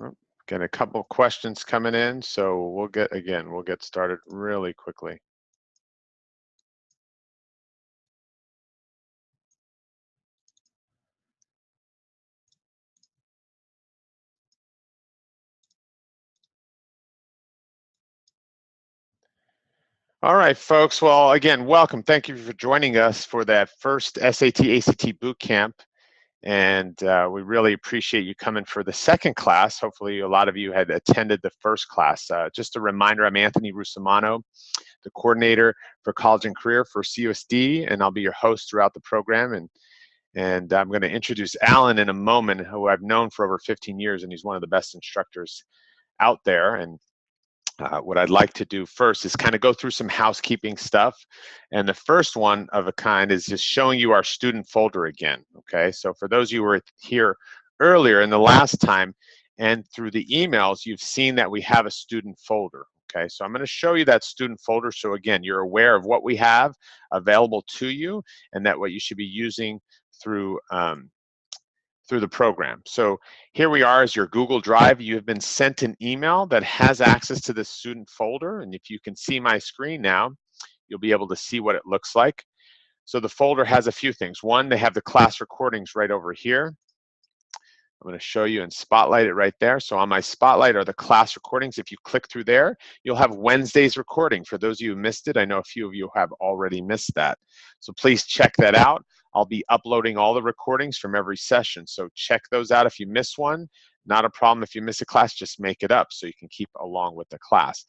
Oh, Get a couple questions coming in, so we'll get started really quickly. All right, folks. Well, again, welcome. Thank you for joining us for that first SAT ACT Bootcamp. And we really appreciate you coming for the second class. Hopefully, a lot of you had attended the first class. Just a reminder, I'm Anthony Rusomano, the coordinator for college and career for CUSD, and I'll be your host throughout the program. And I'm going to introduce Alan in a moment, who I've known for over 15 years, and he's one of the best instructors out there. And what I'd like to do first is kind of go through some housekeeping stuff. And the first one of a kind is just showing you our student folder again. Okay, so for those of you who were here earlier in the last time and through the emails, you've seen that we have a student folder. Okay, so I'm going to show you that student folder. So again, you're aware of what we have available to you and that what you should be using through through the program. So here we are as your Google Drive. You have been sent an email that has access to this student folder. And if you can see my screen now, you'll be able to see what it looks like. So the folder has a few things. One, they have the class recordings right over here. I'm going to show you and spotlight it right there. So on my spotlight are the class recordings. If you click through there, you'll have Wednesday's recording. For those of you who missed it, I know a few of you have already missed that. So please check that out. I'll be uploading all the recordings from every session. So check those out. If you miss one, not a problem. If you miss a class, just make it up so you can keep along with the class.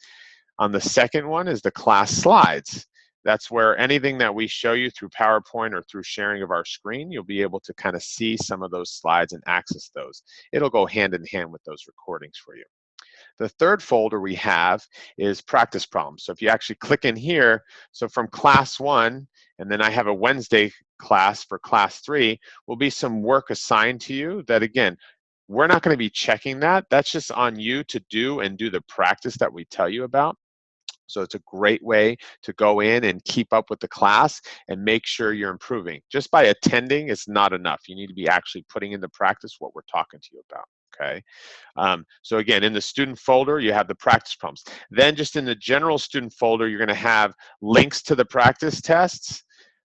On the second one is the class slides. That's where anything that we show you through PowerPoint or through sharing of our screen, you'll be able to kind of see some of those slides and access those. It'll go hand in hand with those recordings for you. The third folder we have is practice problems. So if you actually click in here, so from class 1, and then I have a Wednesday class for class 3, will be some work assigned to you that, again, we're not going to be checking that. That's just on you to do and do the practice that we tell you about. So it's a great way to go in and keep up with the class and make sure you're improving. Just by attending is not enough. You need to be actually putting into practice what we're talking to you about. Okay. So again, in the student folder, you have the practice problems. Then just in the general student folder, you're going to have links to the practice tests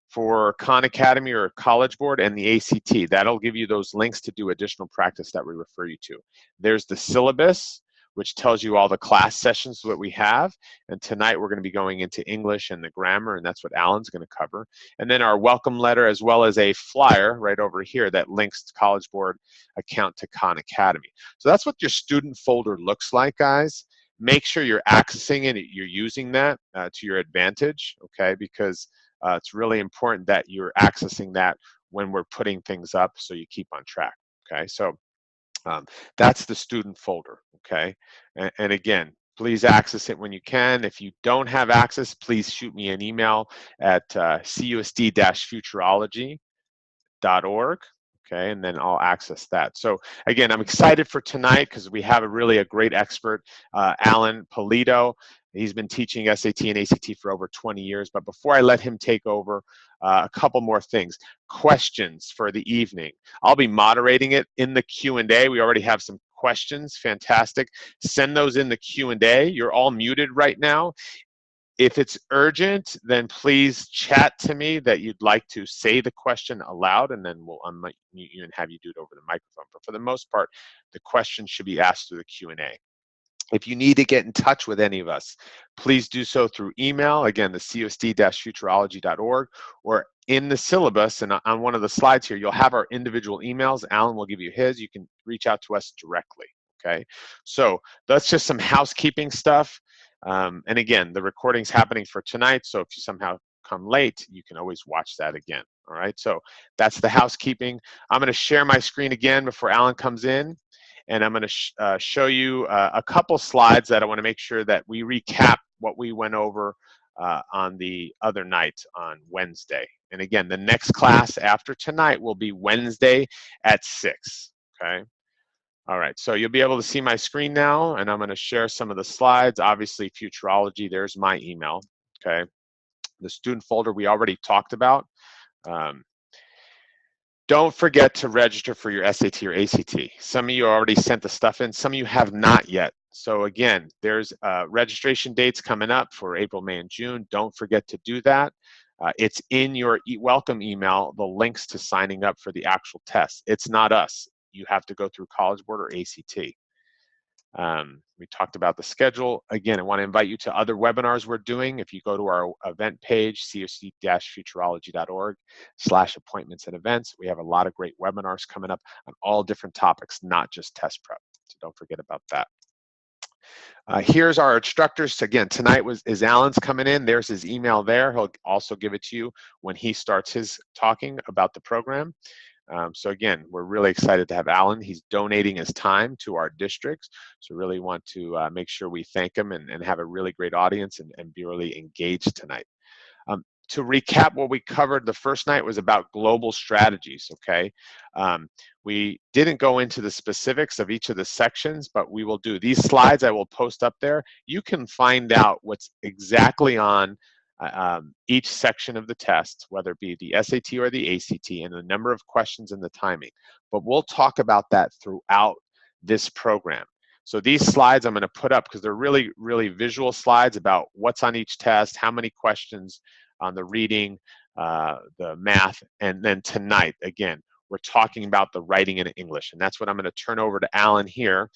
for Khan Academy or College Board and the ACT. That'll give you those links to do additional practice that we refer you to. There's the syllabus, which tells you all the class sessions that we have. And tonight we're going to be going into English and the grammar, and that's what Alan's going to cover. And then our welcome letter, as well as a flyer right over here that links to College Board account to Khan Academy. So that's what your student folder looks like, guys. Make sure you're accessing it, you're using that to your advantage, okay? Because it's really important that you're accessing that when we're putting things up so you keep on track, okay? So that's the student folder, okay? And again, please access it when you can. If you don't have access, please shoot me an email at CUSD-Futureology.org, okay? And then I'll access that. So again, I'm excited for tonight because we have a great expert, Alan Polito. He's been teaching SAT and ACT for over 20 years. But before I let him take over, a couple more things. Questions for the evening. I'll be moderating it in the Q&A. We already have some questions. Fantastic. Send those in the Q&A. You're all muted right now. If it's urgent, then please chat to me that you'd like to say the question aloud, and then we'll unmute you and have you do it over the microphone. But for the most part, the question should be asked through the Q&A. If you need to get in touch with any of us, please do so through email, again, the CUSD-Futureology.org, or in the syllabus, and on one of the slides here, you'll have our individual emails. Alan will give you his. You can reach out to us directly, okay? So that's just some housekeeping stuff. And again, the recording's happening for tonight, so if you somehow come late, you can always watch that again, all right? So that's the housekeeping. I'm gonna share my screen again before Alan comes in. And I'm going to show you a couple slides that I want to make sure that we recap what we went over on the other night on Wednesday. And again, the next class after tonight will be Wednesday at 6, okay? All right, so you'll be able to see my screen now, and I'm going to share some of the slides. Obviously, Futurology, there's my email, okay? The student folder we already talked about. Don't forget to register for your SAT or ACT. Some of you already sent the stuff in, some of you have not yet. So again, there's registration dates coming up for April, May, and June. Don't forget to do that. It's in your welcome email, the links to signing up for the actual test. It's not us. You have to go through College Board or ACT. We talked about the schedule. Again, I want to invite you to other webinars we're doing. If you go to our event page, CUSD-Futureology.org/appointments and events, we have a lot of great webinars coming up on all different topics, not just test prep. So don't forget about that. Here's our instructors. Again, tonight is Alan's coming in. There's his email there. He'll also give it to you when he starts his talking about the program. So again, we're really excited to have Alan. He's donating his time to our districts. So really want to make sure we thank him and have a really great audience and be really engaged tonight. To recap, what we covered the first night was about global strategies, okay? We didn't go into the specifics of each of the sections, but we will do. These slides I will post up there. You can find out what's exactly on each section of the test, whether it be the SAT or the ACT, and the number of questions and the timing. But we'll talk about that throughout this program. So these slides I'm going to put up because they're really, really visual slides about what's on each test, how many questions on the reading, the math, and then tonight, again, we're talking about the writing in English, and that's what I'm going to turn over to Alan here.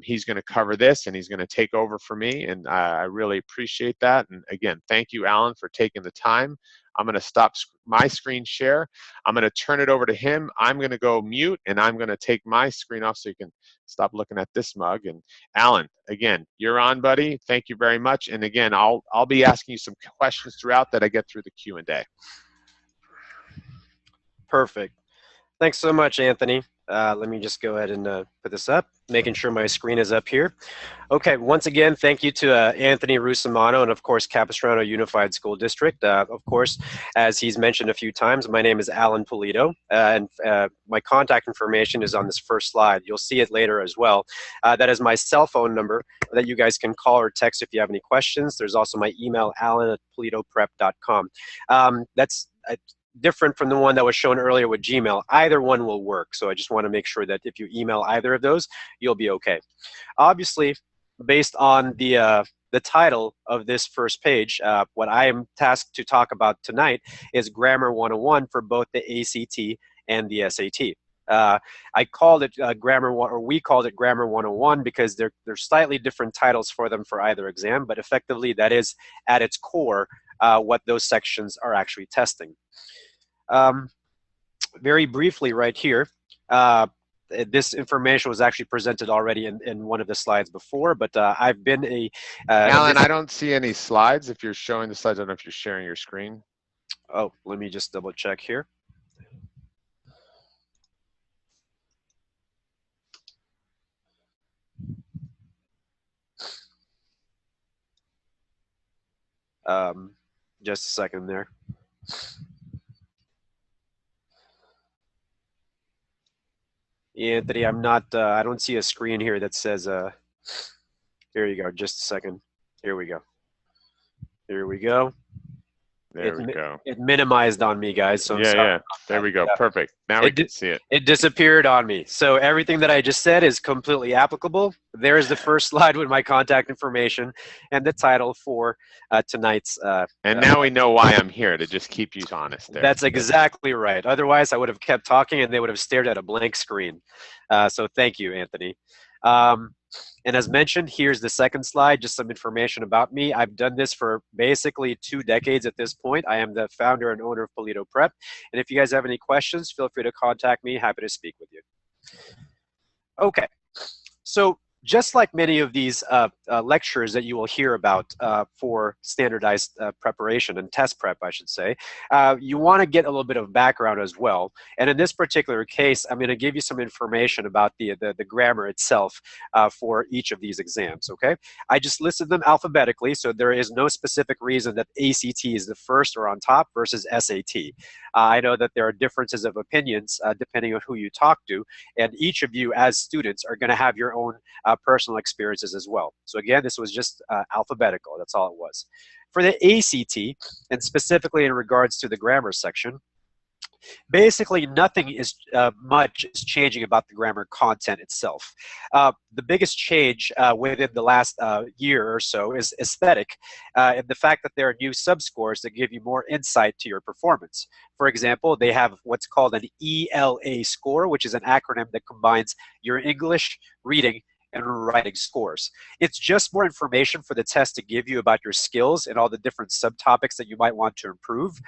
He's going to cover this, and he's going to take over for me, and I really appreciate that. And again, thank you, Alan, for taking the time. I'm going to stop my screen share. I'm going to turn it over to him. I'm going to go mute, and I'm going to take my screen off so you can stop looking at this mug. And Alan, again, you're on, buddy. Thank you very much. And again, I'll be asking you some questions throughout that I get through the Q&A. Perfect. Thanks so much, Anthony. Let me just go ahead and put this up, making sure my screen is up here. Okay, once again, thank you to Anthony Russamano and, of course, Capistrano Unified School District. Of course, as he's mentioned a few times, my name is Alan Polito, and my contact information is on this first slide. You'll see it later as well. That is my cell phone number that you guys can call or text if you have any questions. There's also my email, alan@politoprep.com. That's different from the one that was shown earlier with Gmail. Either one will work. So I just want to make sure that if you email either of those, you'll be okay. Obviously, based on the title of this first page, what I am tasked to talk about tonight is Grammar 101 for both the ACT and the SAT. I called it Grammar 1, or we called it Grammar 101 because they're slightly different titles for them for either exam, but effectively that is at its core what those sections are actually testing. Very briefly right here, this information was actually presented already in one of the slides before, but I've been a... Alan, I don't see any slides. If you're showing the slides, I don't know if you're sharing your screen. Oh, let me just double check here. Just a second there. Anthony, I'm not, I don't see a screen here that says, here you go, just a second. Here we go. Here we go. There we go. It minimized on me, guys. So yeah. There we go. Perfect. Now we can see it. It disappeared on me. So everything that I just said is completely applicable. There's the first slide with my contact information and the title for tonight's. And now we know why I'm here, to just keep you honest there. That's exactly right. Otherwise, I would have kept talking and they would have stared at a blank screen. So thank you, Anthony. And as mentioned, here's the second slide, just some information about me. I've done this for basically 2 decades at this point. I am the founder and owner of Polito Prep. And if you guys have any questions, feel free to contact me. Happy to speak with you. Okay, so just like many of these lectures that you will hear about for standardized preparation and test prep, I should say, you want to get a little bit of background as well. And in this particular case, I'm going to give you some information about the grammar itself for each of these exams, okay? I just listed them alphabetically, so there is no specific reason that ACT is the first or on top versus SAT. I know that there are differences of opinions depending on who you talk to, and each of you as students are going to have your own personal experiences as well. So again, this was just alphabetical. That's all it was. For the ACT, and specifically in regards to the grammar section, Basically, nothing is much is changing about the grammar content itself. The biggest change within the last year or so is aesthetic, and the fact that there are new subscores that give you more insight to your performance. For example, they have what's called an ELA score, which is an acronym that combines your English, reading, and writing scores. It's just more information for the test to give you about your skills and all the different subtopics that you might want to improve.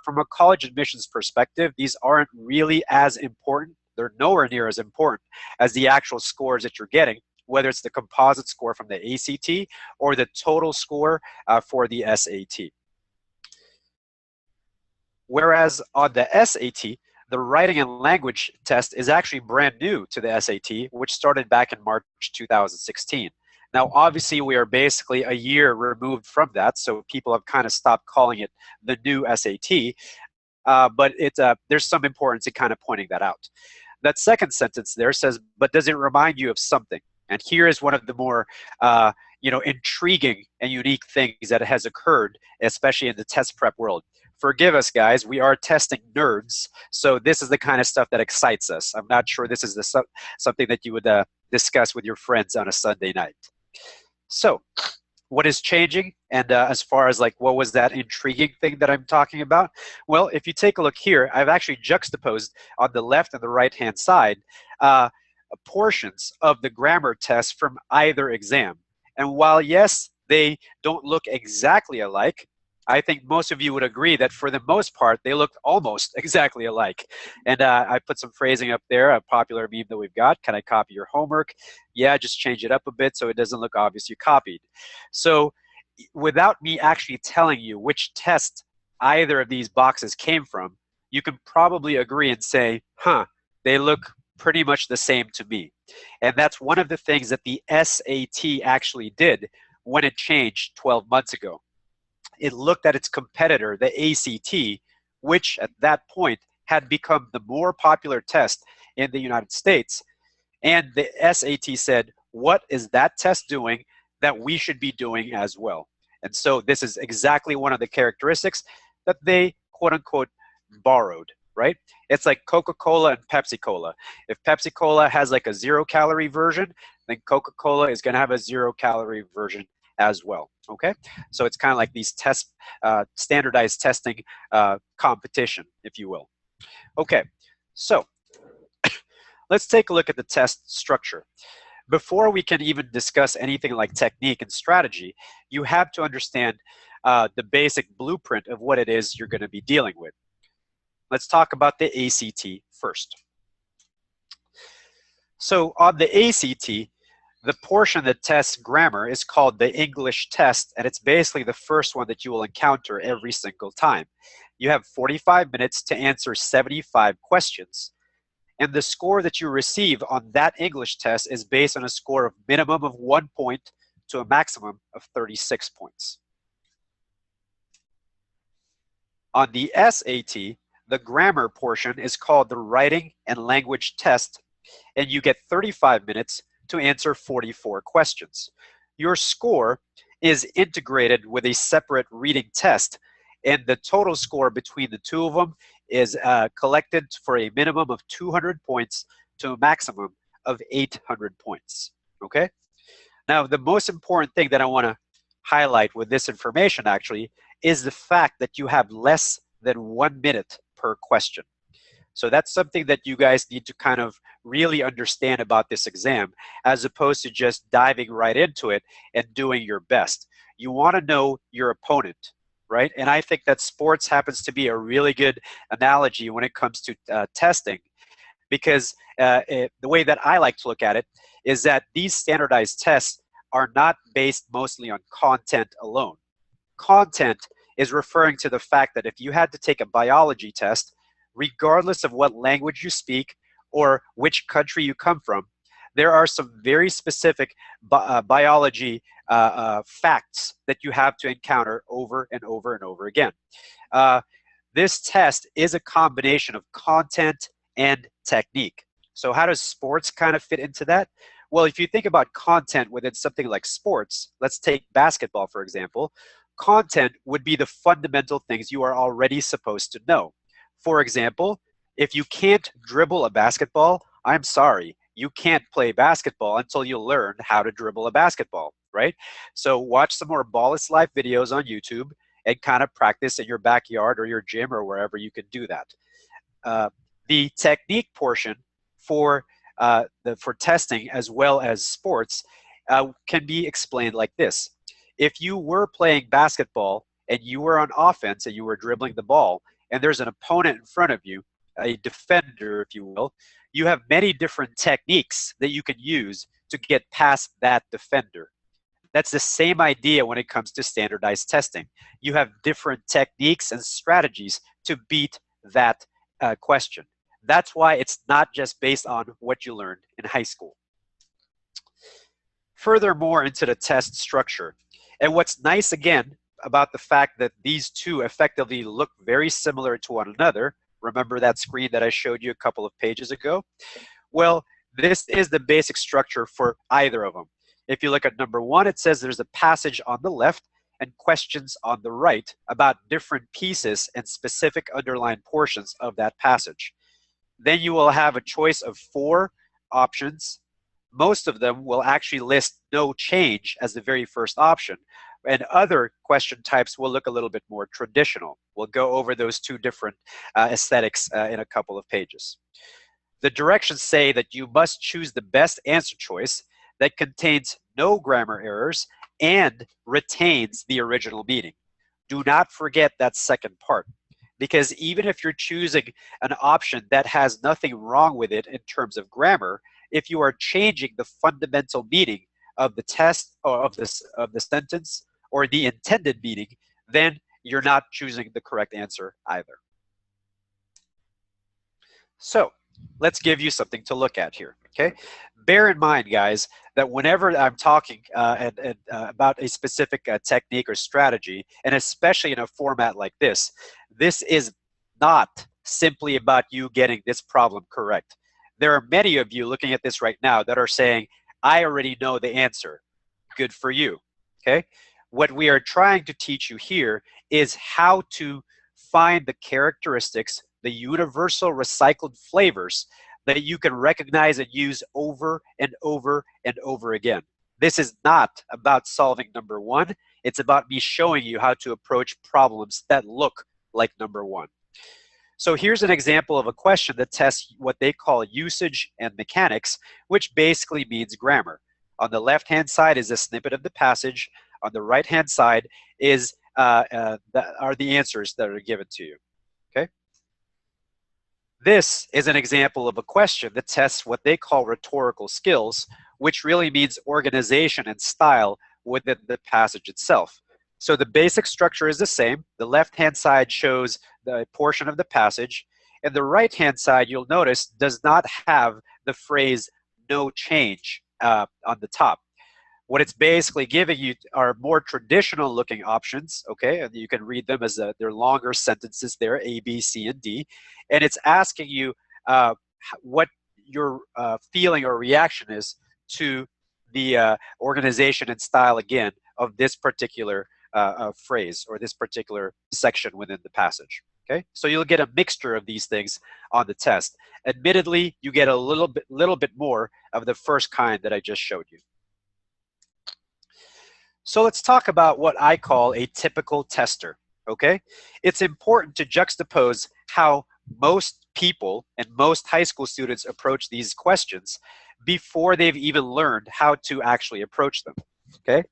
From a college admissions perspective, these aren't really as important. They're nowhere near as important as the actual scores that you're getting, whether it's the composite score from the ACT or the total score for the SAT. Whereas on the SAT, the writing and language test is actually brand new to the SAT, which started back in March 2016. Now, obviously, we are basically a year removed from that, so people have kind of stopped calling it the new SAT, but there's some importance in kind of pointing that out. That second sentence there says, but does it remind you of something? And here is one of the more intriguing and unique things that has occurred, especially in the test prep world. Forgive us, guys. We are testing nerds, so this is the kind of stuff that excites us. I'm not sure this is something that you would discuss with your friends on a Sunday night. So, what is changing? And as far as like what was that intriguing thing that I'm talking about? Well, if you take a look here, I've actually juxtaposed on the left and the right-hand side portions of the grammar test from either exam. And while yes, they don't look exactly alike, I think most of you would agree that for the most part, they looked almost exactly alike. And I put some phrasing up there, a popular meme that we've got. Can I copy your homework? Yeah, just change it up a bit so it doesn't look obvious you copied. So without me actually telling you which test either of these boxes came from, you can probably agree and say, huh, they look pretty much the same to me. And that's one of the things that the SAT actually did when it changed 12 months ago. It looked at its competitor, the ACT, which at that point had become the more popular test in the United States. And the SAT said, what is that test doing that we should be doing as well? And so this is exactly one of the characteristics that they, quote unquote, borrowed, right? It's like Coca-Cola and Pepsi-Cola. If Pepsi-Cola has like a 0-calorie version, then Coca-Cola is going to have a 0-calorie version as well. Okay, so it's kind of like these standardized testing competition, if you will. Okay, so let's take a look at the test structure. Before we can even discuss anything like technique and strategy, you have to understand the basic blueprint of what it is you're going to be dealing with. Let's talk about the ACT first. So on the ACT, the portion that tests grammar is called the English test, and it's basically the first one that you will encounter every single time. You have 45 minutes to answer 75 questions, and the score that you receive on that English test is based on a score of minimum of 1 point to a maximum of 36 points. On the SAT, the grammar portion is called the Writing and Language Test, and you get 35 minutes to answer 44 questions. Your score is integrated with a separate reading test, and the total score between the two of them is collected for a minimum of 200 points to a maximum of 800 points. Okay? Now, the most important thing that I want to highlight with this information actually is the fact that you have less than 1 minute per question. So that's something that you guys need to kind of really understand about this exam, as opposed to just diving right into it and doing your best. You want to know your opponent, right? And I think that sports happens to be a really good analogy when it comes to testing, because the way that I like to look at it is that these standardized tests are not based mostly on content alone. Content is referring to the fact that if you had to take a biology test, regardless of what language you speak or which country you come from, there are some very specific biology facts that you have to encounter over and over and over again. This test is a combination of content and technique. So how does sports kind of fit into that? Well, if you think about content within something like sports, let's take basketball, for example. Content would be the fundamental things you are already supposed to know. For example, if you can't dribble a basketball, I'm sorry, you can't play basketball until you learn how to dribble a basketball, right? So watch some more Ball is Life videos on YouTube and kind of practice in your backyard or your gym or wherever you can do that. The technique portion for testing as well as sports can be explained like this. If you were playing basketball and you were on offense and you were dribbling the ball and there's an opponent in front of you, a defender, if you will, you have many different techniques that you can use to get past that defender. That's the same idea when it comes to standardized testing. You have different techniques and strategies to beat that question. That's why it's not just based on what you learned in high school. Furthermore, into the test structure. And what's nice, again, about the fact that these two effectively look very similar to one another, remember that screen that I showed you a couple of pages ago? Well, this is the basic structure for either of them. If you look at number one, it says there's a passage on the left and questions on the right about different pieces and specific underlined portions of that passage. Then you will have a choice of 4 options. Most of them will actually list no change as the very first option, and other question types will look a little bit more traditional. We'll go over those 2 different aesthetics in a couple of pages. The directions say that you must choose the best answer choice that contains no grammar errors and retains the original meaning. Do not forget that second part, because even if you're choosing an option that has nothing wrong with it in terms of grammar, if you are changing the fundamental meaning of the test or of the sentence or the intended meaning, then you're not choosing the correct answer either. So let's give you something to look at here, okay? Bear in mind, guys, that whenever I'm talking about a specific technique or strategy, and especially in a format like this, this is not simply about you getting this problem correct. There are many of you looking at this right now that are saying, I already know the answer. Good for you, okay? What we are trying to teach you here is how to find the characteristics, the universal recycled flavors that you can recognize and use over and over and over again. This is not about solving number one. It's about me showing you how to approach problems that look like number one. So here's an example of a question that tests what they call usage and mechanics, which basically means grammar. On the left-hand side is a snippet of the passage. On the right-hand side is are the answers that are given to you. Okay. This is an example of a question that tests what they call rhetorical skills, which really means organization and style within the passage itself. So the basic structure is the same. The left-hand side shows the portion of the passage, and the right-hand side, you'll notice, does not have the phrase no change on the top. What it's basically giving you are more traditional looking options, okay? And you can read them as they're longer sentences there, A, B, C, and D. And it's asking you what your feeling or reaction is to the organization and style, again, of this particular phrase or this particular section within the passage, okay? So you'll get a mixture of these things on the test. Admittedly, you get a little bit more of the first kind that I just showed you. So let's talk about what I call a typical tester, okay? It's important to juxtapose how most people and most high school students approach these questions before they've even learned how to actually approach them, okay?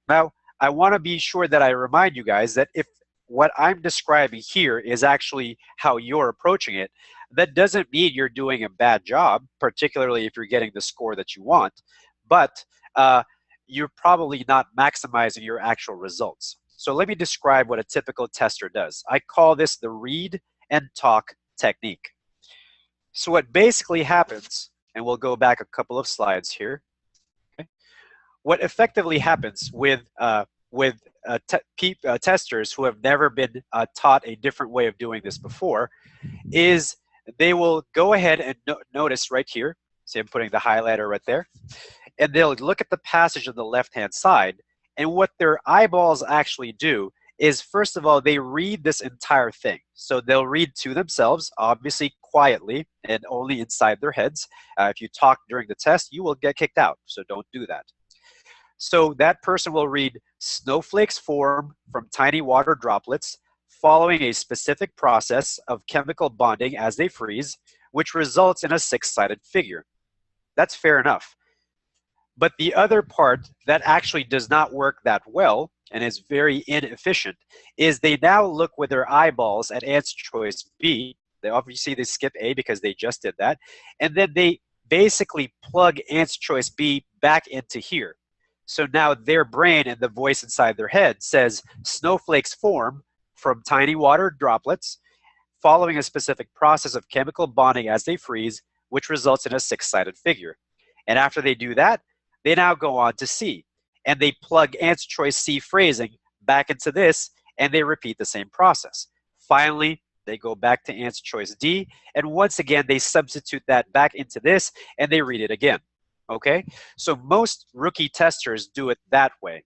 Now, I want to be sure that I remind you guys that if what I'm describing here is actually how you're approaching it, that doesn't mean you're doing a bad job, particularly if you're getting the score that you want, but you're probably not maximizing your actual results. So let me describe what a typical tester does. I call this the read and talk technique. So what basically happens, and we'll go back a couple of slides here. Okay. What effectively happens with testers who have never been taught a different way of doing this before is they will go ahead and notice right here, see I'm putting the highlighter right there, and they'll look at the passage on the left-hand side, and what their eyeballs actually do is, first of all, they read this entire thing. So they'll read to themselves, obviously quietly and only inside their heads. If you talk during the test, you will get kicked out, so don't do that. So that person will read, snowflakes form from tiny water droplets following a specific process of chemical bonding as they freeze, which results in a six-sided figure. That's fair enough. But the other part that actually does not work that well and is very inefficient is they now look with their eyeballs at answer choice B. They obviously they skip A because they just did that. And then they basically plug answer choice B back into here. So now their brain and the voice inside their head says snowflakes form from tiny water droplets following a specific process of chemical bonding as they freeze, which results in a six-sided figure. And after they do that, they now go on to C, and they plug answer choice C phrasing back into this, and they repeat the same process. Finally, they go back to answer choice D, and once again, they substitute that back into this, and they read it again. Okay? So most rookie testers do it that way.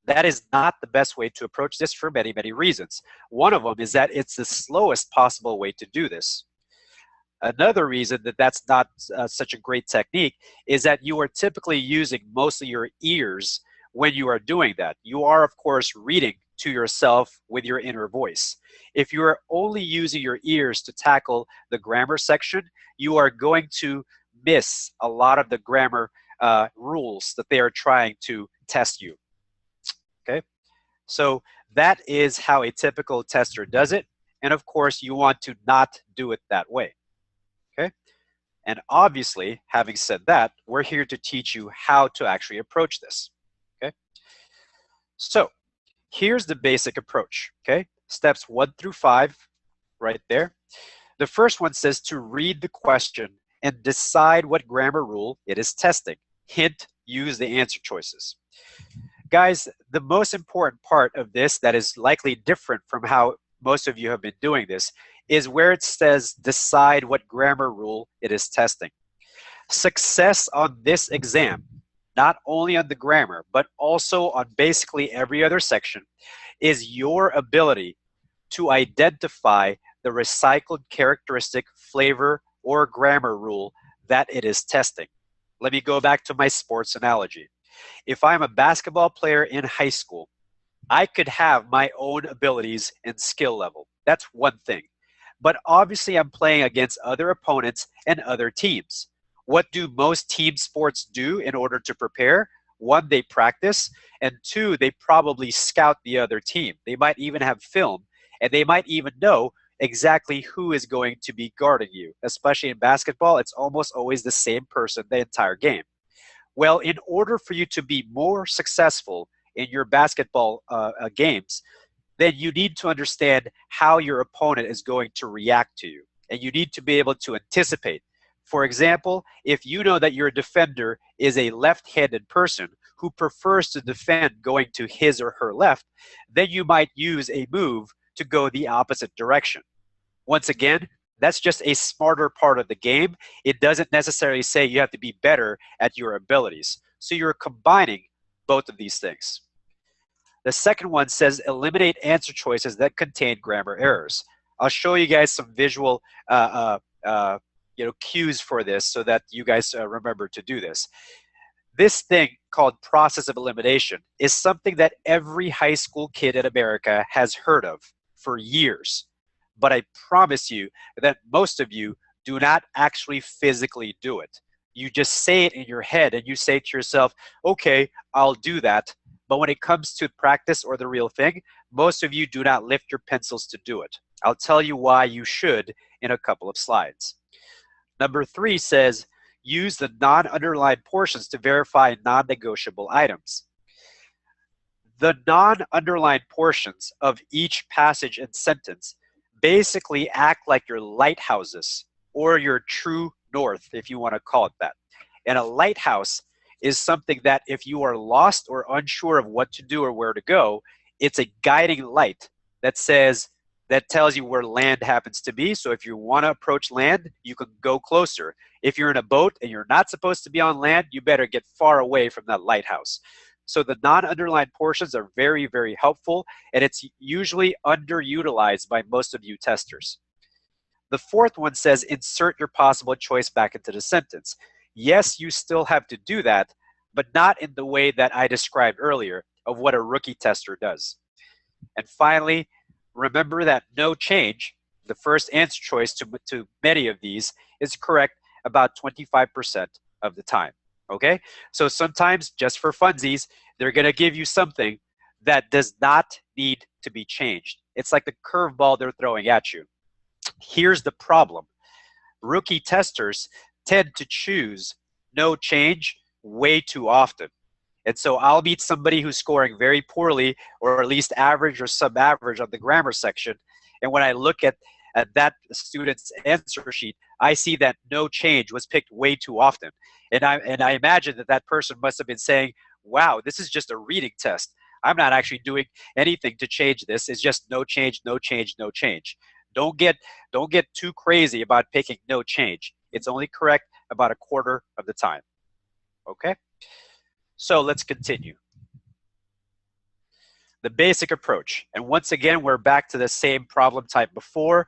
That is not the best way to approach this for many, many reasons. One of them is that it's the slowest possible way to do this. Another reason that that's not such a great technique is that you are typically using mostly your ears when you are doing that. You are, of course, reading to yourself with your inner voice. If you are only using your ears to tackle the grammar section, you are going to miss a lot of the grammar rules that they are trying to test you. Okay, so that is how a typical tester does it. And of course, you want to not do it that way. Okay, and obviously, having said that, we're here to teach you how to actually approach this. Okay, so here's the basic approach. Okay, steps 1 through 5, right there. The first one says to read the question and decide what grammar rule it is testing. Hint, use the answer choices. Guys, the most important part of this that is likely different from how most of you have been doing this is where it says decide what grammar rule it is testing. Success on this exam, not only on the grammar, but also on basically every other section, is your ability to identify the recycled characteristic, flavor, or grammar rule that it is testing. Let me go back to my sports analogy. If I'm a basketball player in high school, I could have my own abilities and skill level. That's one thing. But obviously I'm playing against other opponents and other teams. What do most team sports do in order to prepare? One, they practice, and two, they probably scout the other team. They might even have film, and they might even know exactly who is going to be guarding you. Especially in basketball, it's almost always the same person the entire game. Well, in order for you to be more successful in your basketball games, then you need to understand how your opponent is going to react to you. And you need to be able to anticipate. For example, if you know that your defender is a left-handed person who prefers to defend going to his or her left, then you might use a move to go the opposite direction. Once again, that's just a smarter part of the game. It doesn't necessarily say you have to be better at your abilities. So you're combining both of these things. The second one says eliminate answer choices that contain grammar errors. I'll show you guys some visual cues for this so that you guys remember to do this. This thing called process of elimination is something that every high school kid in America has heard of for years. But I promise you that most of you do not actually physically do it. You just say it in your head and you say to yourself, okay, I'll do that. But when it comes to practice or the real thing, most of you do not lift your pencils to do it. I'll tell you why you should in a couple of slides. Number 3 says, use the non-underlined portions to verify non-negotiable items. The non-underlined portions of each passage and sentence basically act like your lighthouses or your true north, if you want to call it that. And a lighthouse is something that if you are lost or unsure of what to do or where to go, it's a guiding light that tells you where land happens to be. So if you want to approach land, you can go closer. If you're in a boat and you're not supposed to be on land, you better get far away from that lighthouse. So the non-underlined portions are very, very helpful, and it's usually underutilized by most of you testers. The fourth one says insert your possible choice back into the sentence. Yes, you still have to do that, but not in the way that I described earlier of what a rookie tester does. And finally, remember that no change, the first answer choice to many of these, is correct about 25% of the time. Okay? So sometimes, just for funsies, they're going to give you something that does not need to be changed. It's like the curveball they're throwing at you. Here's the problem. Rookie testers tend to choose no change way too often. And so I'll meet somebody who's scoring very poorly, or at least average or sub-average on the grammar section. And when I look at that student's answer sheet, I see that no change was picked way too often. And I imagine that person must have been saying, wow, this is just a reading test. I'm not actually doing anything to change this. It's just no change, no change, no change. Don't get too crazy about picking no change. It's only correct about a quarter of the time. Okay? So let's continue. The basic approach. And once again, we're back to the same problem type before.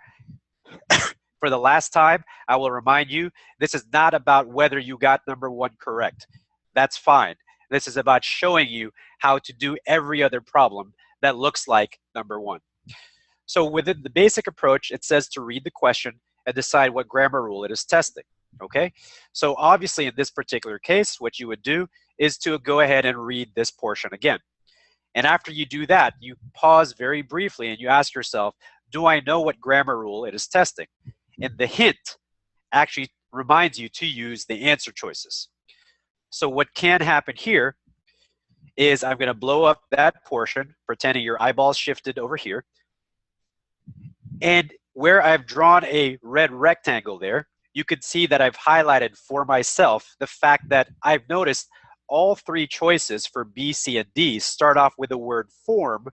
For the last time, I will remind you, this is not about whether you got number one correct. That's fine. This is about showing you how to do every other problem that looks like number one. So within the basic approach, it says to read the question and decide what grammar rule it is testing. Okay? So obviously in this particular case, what you would do is to go ahead and read this portion again. And after you do that, you pause very briefly and you ask yourself, do I know what grammar rule it is testing? And the hint actually reminds you to use the answer choices. So what can happen here is I'm going to blow up that portion, pretending your eyeballs shifted over here. And where I've drawn a red rectangle there, you can see that I've highlighted for myself the fact that I've noticed all three choices for B, C, and D start off with the word form,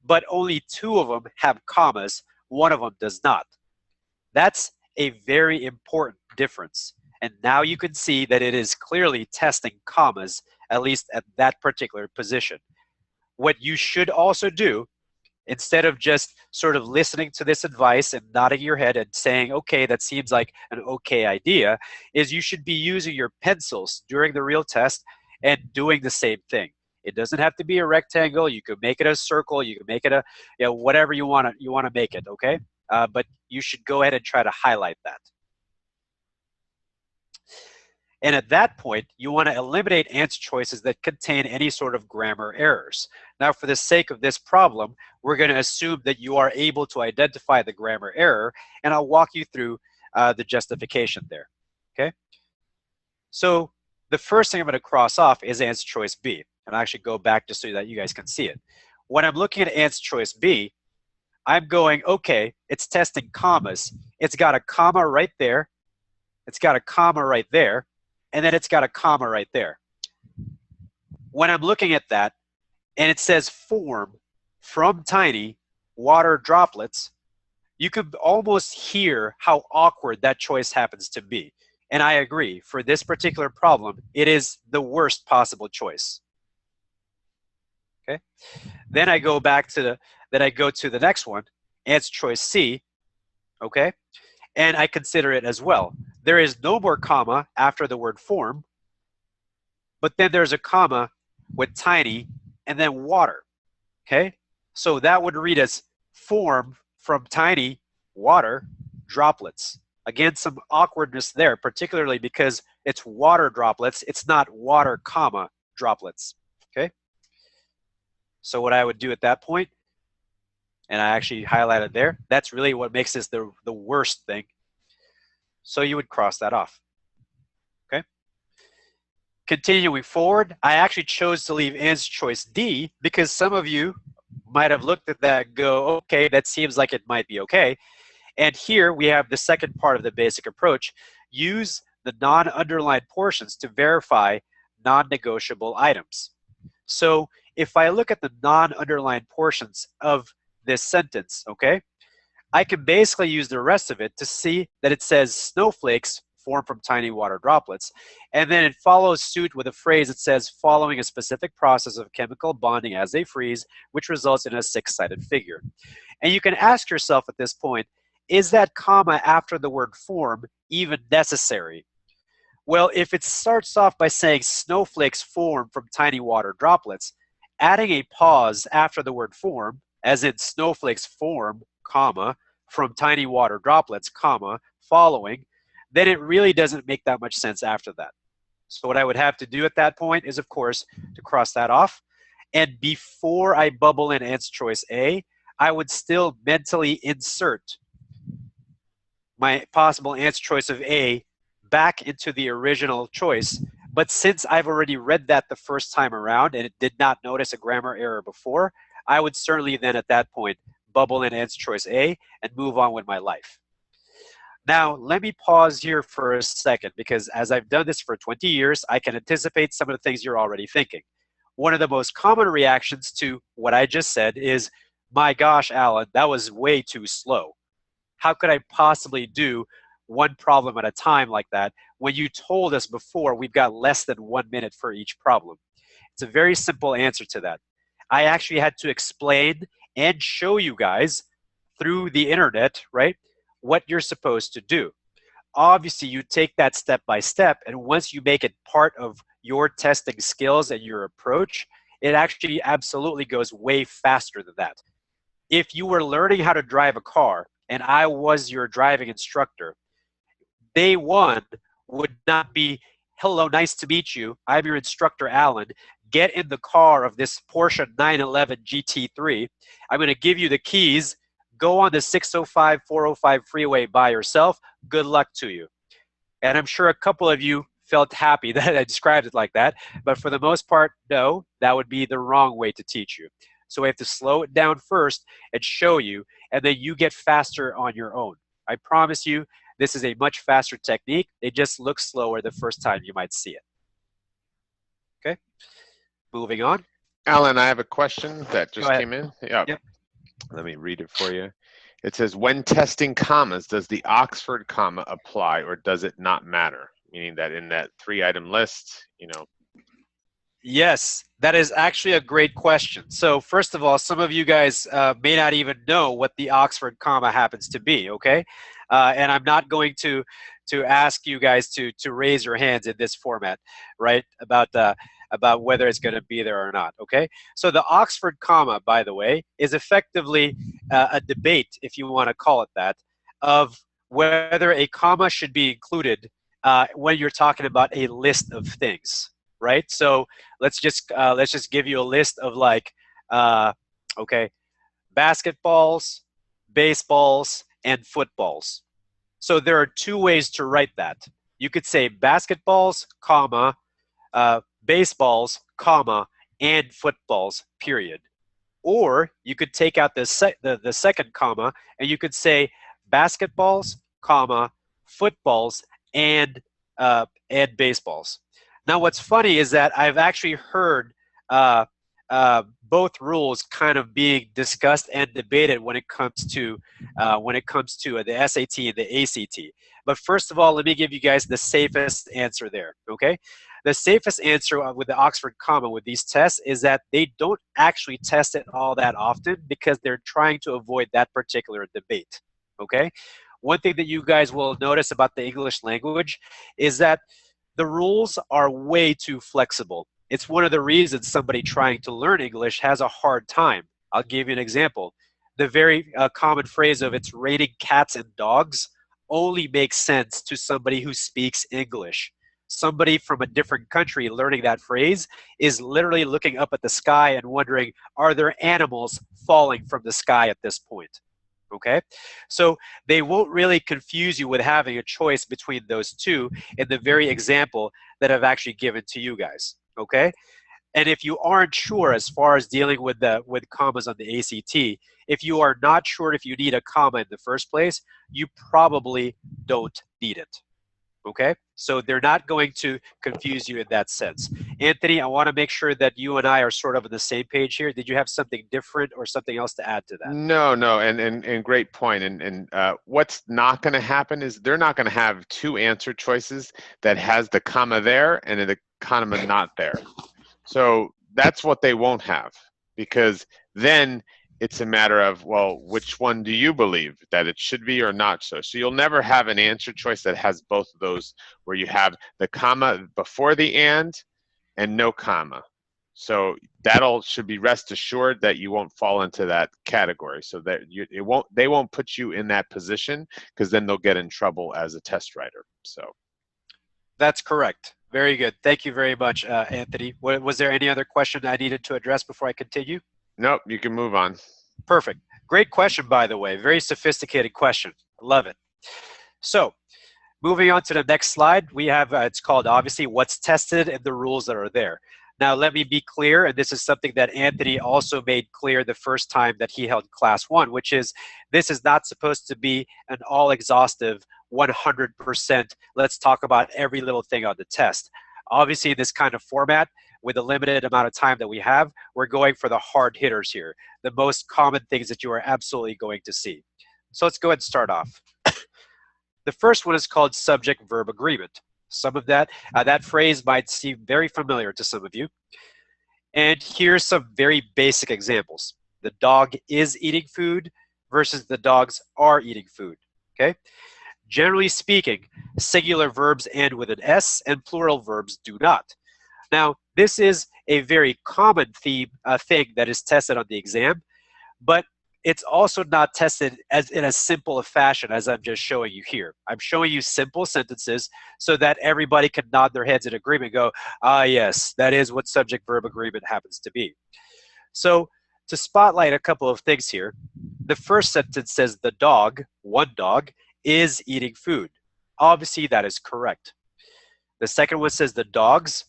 but only two of them have commas, one of them does not. That's a very important difference. And now you can see that it is clearly testing commas, at least at that particular position. What you should also do, instead of just sort of listening to this advice and nodding your head and saying, okay, that seems like an okay idea, is you should be using your pencils during the real test and doing the same thing. It doesn't have to be a rectangle. You can make it a circle. You can make it a, whatever you want to make it, okay? But you should go ahead and try to highlight that. And at that point, you want to eliminate answer choices that contain any sort of grammar errors. Now, for the sake of this problem, we're going to assume that you are able to identify the grammar error, and I'll walk you through the justification there, okay? So the first thing I'm going to cross off is answer choice B. And I'll actually go back just so that you guys can see it. When I'm looking at answer choice B, I'm going, okay, it's testing commas. It's got a comma right there. It's got a comma right there. And then it's got a comma right there. When I'm looking at that, and it says form from tiny water droplets, you could almost hear how awkward that choice happens to be. And I agree, for this particular problem, it is the worst possible choice. Okay? Then I go back to the next one, answer choice C, okay? And I consider it as well. There is no more comma after the word form, but then there's a comma with tiny and then water, okay? So that would read as form from tiny water droplets. Again, some awkwardness there, particularly because it's water droplets. It's not water, comma, droplets, okay? So what I would do at that point, and I actually highlighted there, that's really what makes this the worst thing. So you would cross that off, okay? Continuing forward, I actually chose to leave answer choice D because some of you might have looked at that and go, okay, that seems like it might be okay. And here we have the second part of the basic approach. Use the non-underlined portions to verify non-negotiable items. So if I look at the non-underlined portions of this sentence, okay, I can basically use the rest of it to see that it says snowflakes form from tiny water droplets. And then it follows suit with a phrase that says, following a specific process of chemical bonding as they freeze, which results in a six-sided figure. And you can ask yourself at this point, is that comma after the word form even necessary? Well, if it starts off by saying snowflakes form from tiny water droplets, adding a pause after the word form, as in snowflakes form, comma, from tiny water droplets, comma, following, then it really doesn't make that much sense after that. So what I would have to do at that point is, of course, to cross that off. And before I bubble in answer choice A, I would still mentally insert my possible answer choice of A back into the original choice. But since I've already read that the first time around and it did not notice a grammar error before, I would certainly then at that point bubble in answer choice A and move on with my life. Now, let me pause here for a second, because as I've done this for 20 years, I can anticipate some of the things you're already thinking. One of the most common reactions to what I just said is, my gosh, Alan, that was way too slow. How could I possibly do one problem at a time like that when you told us before we've got less than 1 minute for each problem? It's a very simple answer to that. I actually had to explain and show you guys through the internet, right, what you're supposed to do. Obviously, you take that step by step, and once you make it part of your testing skills and your approach, it actually absolutely goes way faster than that. If you were learning how to drive a car and I was your driving instructor, day one would not be, hello, nice to meet you, I'm your instructor, Alan. Get in the car of this Porsche 911 GT3. I'm going to give you the keys. Go on the 605, 405 freeway by yourself. Good luck to you. And I'm sure a couple of you felt happy that I described it like that. But for the most part, no, that would be the wrong way to teach you. So we have to slow it down first and show you, and then you get faster on your own. I promise you, this is a much faster technique. It just looks slower the first time you might see it. Okay, moving on. Alan, I have a question that just came in. Yeah. Yep. Let me read it for you. It says, when testing commas, does the Oxford comma apply or does it not matter? Meaning that in that 3-item list, you know. Yes, that is actually a great question. So first of all, some of you guys may not even know what the Oxford comma happens to be, okay? And I'm not going to ask you guys to raise your hands in this format, right? About whether it's going to be there or not, okay? So the Oxford comma, by the way, is effectively a debate, if you want to call it that, of whether a comma should be included when you're talking about a list of things, right? So let's just give you a list of like, okay, basketballs, baseballs, and footballs. So there are two ways to write that. You could say basketballs, comma, baseballs, comma, and footballs, period. Or you could take out the second comma and you could say basketballs, comma, footballs, and baseballs. Now what's funny is that I've actually heard both rules kind of being discussed and debated when it comes to the SAT and the ACT. But first of all, let me give you guys the safest answer there, okay? The safest answer with the Oxford comma with these tests is that they don't actually test it all that often because they're trying to avoid that particular debate, okay? One thing that you guys will notice about the English language is that the rules are way too flexible. It's one of the reasons somebody trying to learn English has a hard time. I'll give you an example. The very common phrase of it's raining cats and dogs only makes sense to somebody who speaks English. Somebody from a different country learning that phrase is literally looking up at the sky and wondering, are there animals falling from the sky at this point? Okay, so they won't really confuse you with having a choice between those two in the very example that I've actually given to you guys. Okay, and if you aren't sure as far as dealing with commas on the ACT, if you are not sure if you need a comma in the first place, you probably don't need it. Okay, so they're not going to confuse you in that sense. Anthony, I want to make sure that you and I are sort of on the same page here. Did you have something different or something else to add to that? No, no, and great point. And what's not going to happen is they're not going to have two answer choices that has the comma there and the comma not there. So that's what they won't have, because then it's a matter of, well, which one do you believe that it should be or not so? So you'll never have an answer choice that has both of those, where you have the comma before the and no comma. So that'll should be rest assured that you won't fall into that category, so that they won't put you in that position, because then they'll get in trouble as a test writer. So that's correct. Very good. Thank you very much, Anthony. Was there any other question I needed to address before I continue? nope, you can move on. Perfect. Great question, by the way. Very sophisticated question. Love it. So moving on to the next slide, we have, it's called obviously what's tested and the rules that are there. Now, let me be clear, and this is something that Anthony also made clear the first time that he held class 1, which is this is not supposed to be an all-exhaustive 100%, let's talk about every little thing on the test. Obviously, in this kind of format, with the limited amount of time that we have, we're going for the hard hitters here, the most common things that you are absolutely going to see. So let's go ahead and start off. The first one is called subject-verb agreement. Some of that phrase might seem very familiar to some of you. And here's some very basic examples. The dog is eating food versus the dogs are eating food, okay? Generally speaking, singular verbs end with an S and plural verbs do not. Now, this is a very common thing that is tested on the exam, but it's also not tested in as simple a fashion as I'm just showing you here. I'm showing you simple sentences so that everybody can nod their heads in agreement and go, ah, yes, that is what subject-verb agreement happens to be. So to spotlight a couple of things here, the first sentence says the dog, one dog, is eating food. Obviously, that is correct. The second one says the dogs,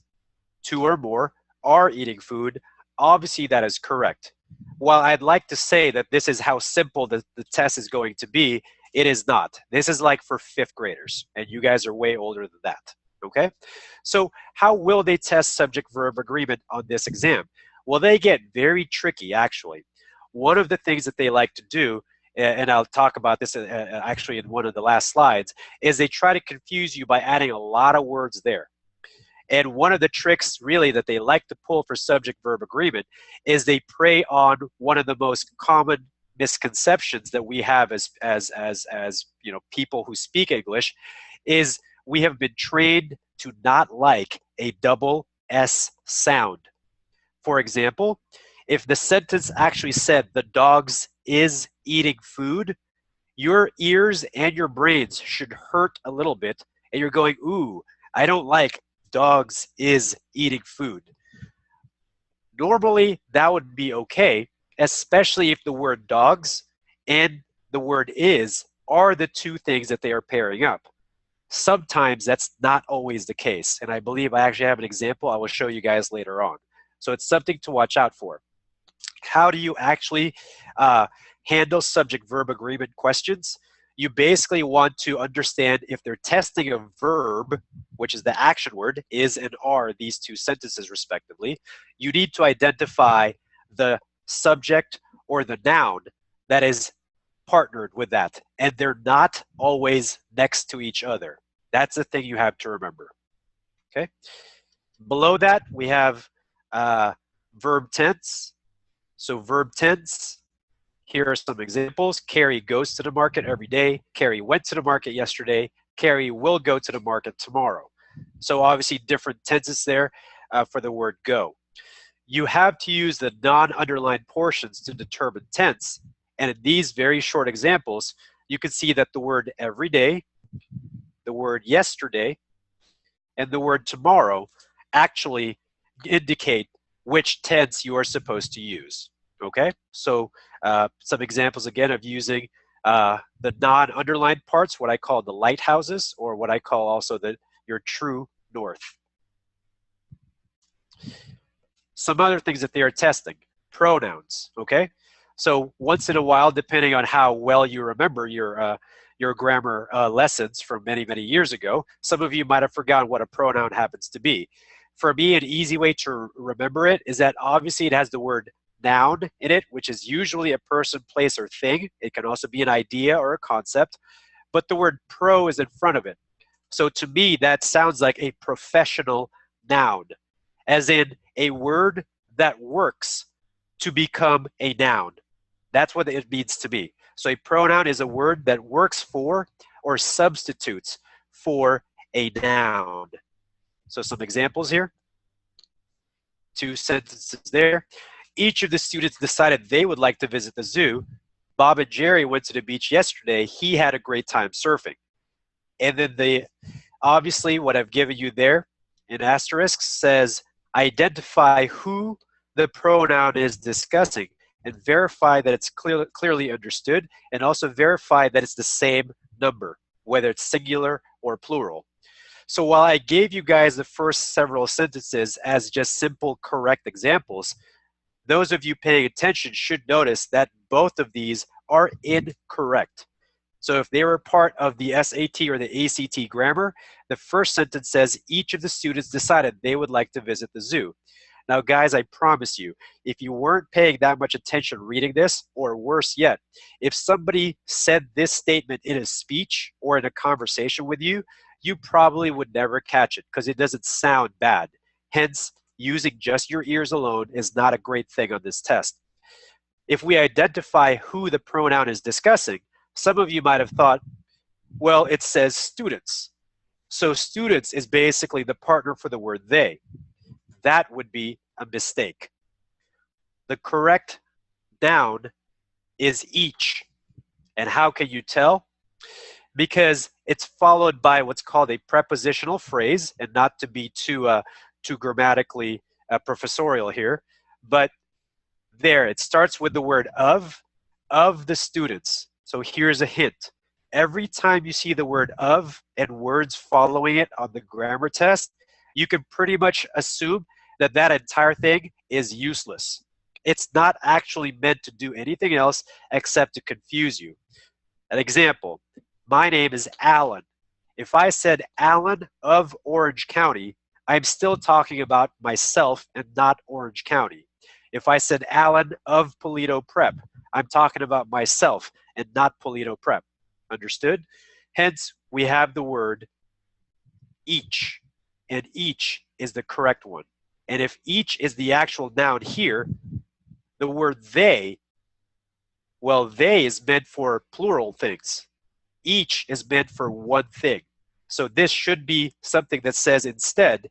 two or more, are eating food. Obviously, that is correct. While I'd like to say that this is how simple the test is going to be, it is not. This is like for 5th graders, and you guys are way older than that, okay? So how will they test subject-verb agreement on this exam? Well, they get very tricky, actually. One of the things that they like to do, and I'll talk about this actually in one of the last slides, is they try to confuse you by adding a lot of words there. And one of the tricks really that they like to pull for subject-verb agreement is they prey on one of the most common misconceptions that we have as you know, people who speak English, is we have been trained to not like a double S sound. For example, if the sentence actually said the dogs is eating food, your ears and your brains should hurt a little bit, and you're going, ooh, I don't like dogs is eating food. Normally, that would be okay, especially if the word dogs and the word is are the two things that they are pairing up. Sometimes that's not always the case, and I believe I actually have an example I will show you guys later on. So it's something to watch out for. How do you actually handle subject-verb agreement questions? You basically want to understand if they're testing a verb, which is the action word, is and are, these two sentences respectively. You need to identify the subject or the noun that is partnered with that. And they're not always next to each other. That's the thing you have to remember. Okay. Below that, we have verb tense. So verb tense. Here are some examples. Carrie goes to the market every day. Carrie went to the market yesterday. Carrie will go to the market tomorrow. So obviously different tenses there for the word go. You have to use the non-underlined portions to determine tense. And in these very short examples, you can see that the word every day, the word yesterday, and the word tomorrow actually indicate which tense you are supposed to use. Okay, so some examples again of using the non-underlined parts, what I call the lighthouses, or what I call also your true north. Some other things that they are testing, pronouns, okay? So once in a while, depending on how well you remember your your grammar lessons from many, many years ago. Some of you might have forgotten what a pronoun happens to be. For me, an easy way to remember it is that obviously it has the word noun in it, which is usually a person, place, or thing. It can also be an idea or a concept, but the word pro is in front of it. So to me, that sounds like a professional noun, as in a word that works to become a noun. That's what it means to me. So a pronoun is a word that works for or substitutes for a noun. So some examples here. 2 sentences there. Each of the students decided they would like to visit the zoo. Bob and Jerry went to the beach yesterday. He had a great time surfing. And then obviously what I've given you there in asterisk says identify who the pronoun is discussing and verify that it's clearly understood, and also verify that it's the same number, whether it's singular or plural. So while I gave you guys the first several sentences as just simple correct examples, those of you paying attention should notice that both of these are incorrect. So if they were part of the SAT or the ACT grammar, the first sentence says each of the students decided they would like to visit the zoo. Now guys, I promise you, if you weren't paying that much attention reading this, or worse yet, if somebody said this statement in a speech or in a conversation with you, you probably would never catch it because it doesn't sound bad. Hence, using just your ears alone is not a great thing on this test. If we identify who the pronoun is discussing, some of you might have thought, well, it says students. So students is basically the partner for the word they. That would be a mistake. The correct noun is each. And how can you tell? Because it's followed by what's called a prepositional phrase, and not to be too grammatically professorial here, but there, it starts with the word of the students. So here's a hint. Every time you see the word of and words following it on the grammar test, you can pretty much assume that that entire thing is useless. It's not actually meant to do anything else except to confuse you. An example, my name is Alan. If I said Alan of Orange County, I'm still talking about myself and not Orange County. If I said Alan of Polito Prep, I'm talking about myself and not Polito Prep. Understood? Hence, we have the word each, and each is the correct one. And if each is the actual noun here, the word they, well, they is meant for plural things. Each is meant for one thing. So this should be something that says instead,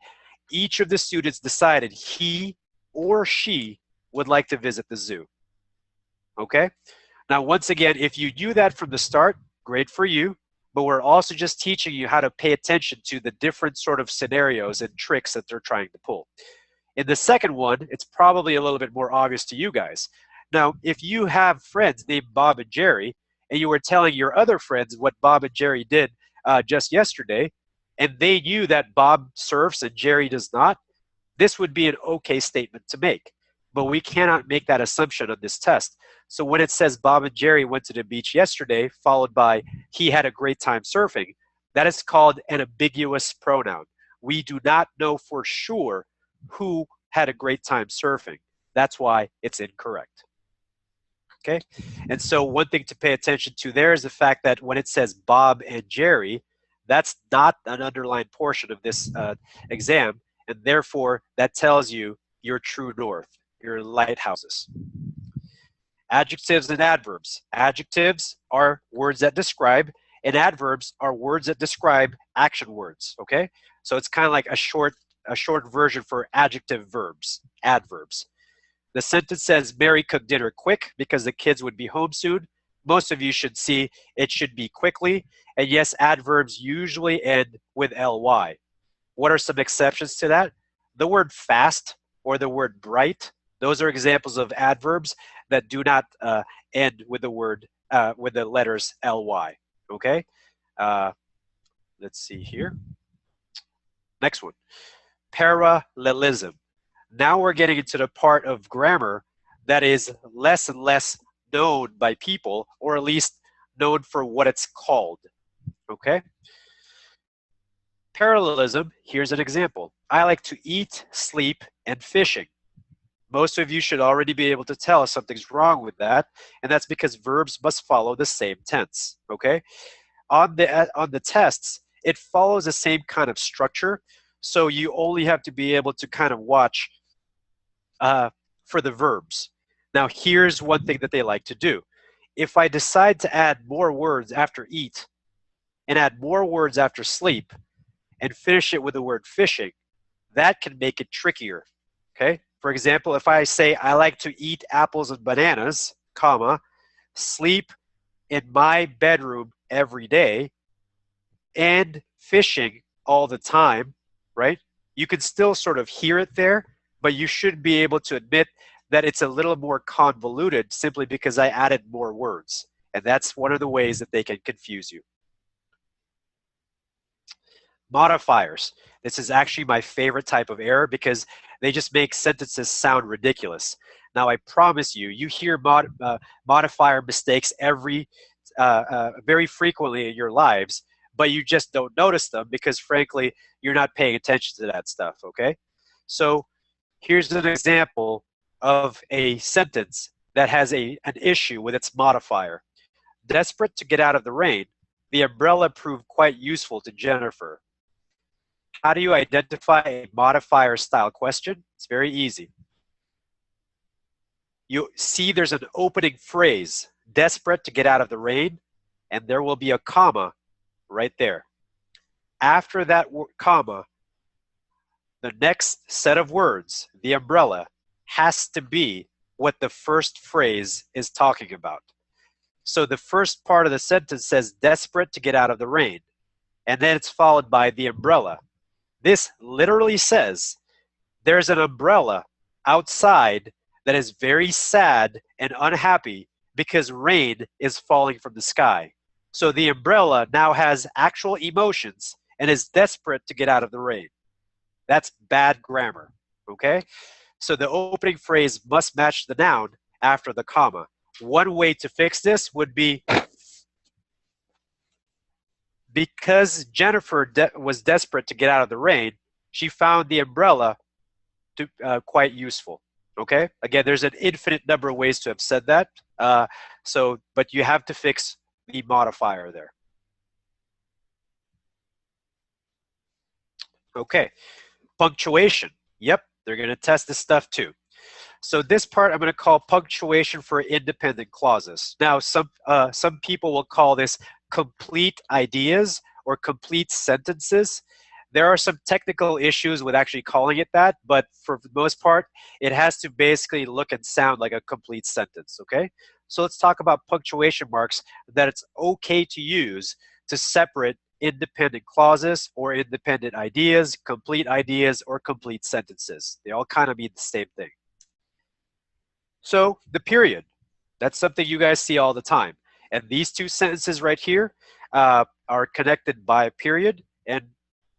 each of the students decided he or she would like to visit the zoo. Okay? Now, once again, if you knew that from the start, great for you, but we're also just teaching you how to pay attention to the different sort of scenarios and tricks that they're trying to pull. In the second one, it's probably a little bit more obvious to you guys. Now, if you have friends named Bob and Jerry, and you were telling your other friends what Bob and Jerry did just yesterday, and they knew that Bob surfs and Jerry does not, this would be an okay statement to make. But we cannot make that assumption on this test. So when it says Bob and Jerry went to the beach yesterday, followed by he had a great time surfing, that is called an ambiguous pronoun. We do not know for sure who had a great time surfing. That's why it's incorrect. Okay? And so one thing to pay attention to there is the fact that when it says Bob and Jerry, that's not an underlined portion of this exam, and therefore that tells you your true north, your lighthouses. Adjectives and adverbs. Adjectives are words that describe, and adverbs are words that describe action words, okay? So it's kind of like a short version for adjective verbs, adverbs. The sentence says, Mary cooked dinner quick because the kids would be home soon. Most of you should see it should be quickly. And yes, adverbs usually end with ly. What are some exceptions to that? The word fast or the word bright, those are examples of adverbs that do not end with the word, with the letters ly, okay? Let's see here. Next one, parallelism. Now we're getting into the part of grammar that is less and less known by people, or at least known for what it's called, okay? Parallelism, here's an example. I like to eat, sleep, and fishing. Most of you should already be able to tell if something's wrong with that, and that's because verbs must follow the same tense, okay? On the tests, it follows the same kind of structure, so you only have to be able to kind of watch for the verbs. Now, here's one thing that they like to do. If I decide to add more words after eat and add more words after sleep and finish it with the word fishing, that can make it trickier, okay? For example, if I say I like to eat apples and bananas, comma, sleep in my bedroom every day, and fishing all the time, right? You can still sort of hear it there, but you should be able to admit that it's a little more convoluted simply because I added more words. And that's one of the ways that they can confuse you. Modifiers. This is actually my favorite type of error because they just make sentences sound ridiculous. Now, I promise you, you hear modifier mistakes very frequently in your lives, but you just don't notice them because, frankly, you're not paying attention to that stuff, okay? So here's an example of a sentence that has an issue with its modifier. Desperate to get out of the rain, the umbrella proved quite useful to Jennifer. How do you identify a modifier style question? It's very easy. You see there's an opening phrase, desperate to get out of the rain, and there will be a comma right there. After that comma, the next set of words, the umbrella, has to be what the first phrase is talking about. So the first part of the sentence says desperate to get out of the rain, and then it's followed by the umbrella. This literally says there's an umbrella outside that is very sad and unhappy because rain is falling from the sky. So the umbrella now has actual emotions and is desperate to get out of the rain. That's bad grammar, okay? So the opening phrase must match the noun after the comma. One way to fix this would be because Jennifer was desperate to get out of the rain, she found the umbrella quite useful, okay? Again, there's an infinite number of ways to have said that, but you have to fix the modifier there. Okay, punctuation. Yep, they're going to test this stuff too. So this part I'm going to call punctuation for independent clauses. Now, some people will call this complete ideas or complete sentences. There are some technical issues with actually calling it that, but for the most part, it has to basically look and sound like a complete sentence, okay? So let's talk about punctuation marks that it's okay to use to separate independent clauses or independent ideas, or complete sentences. They all kind of mean the same thing. So the period, that's something you guys see all the time. And these two sentences right here are connected by a period, and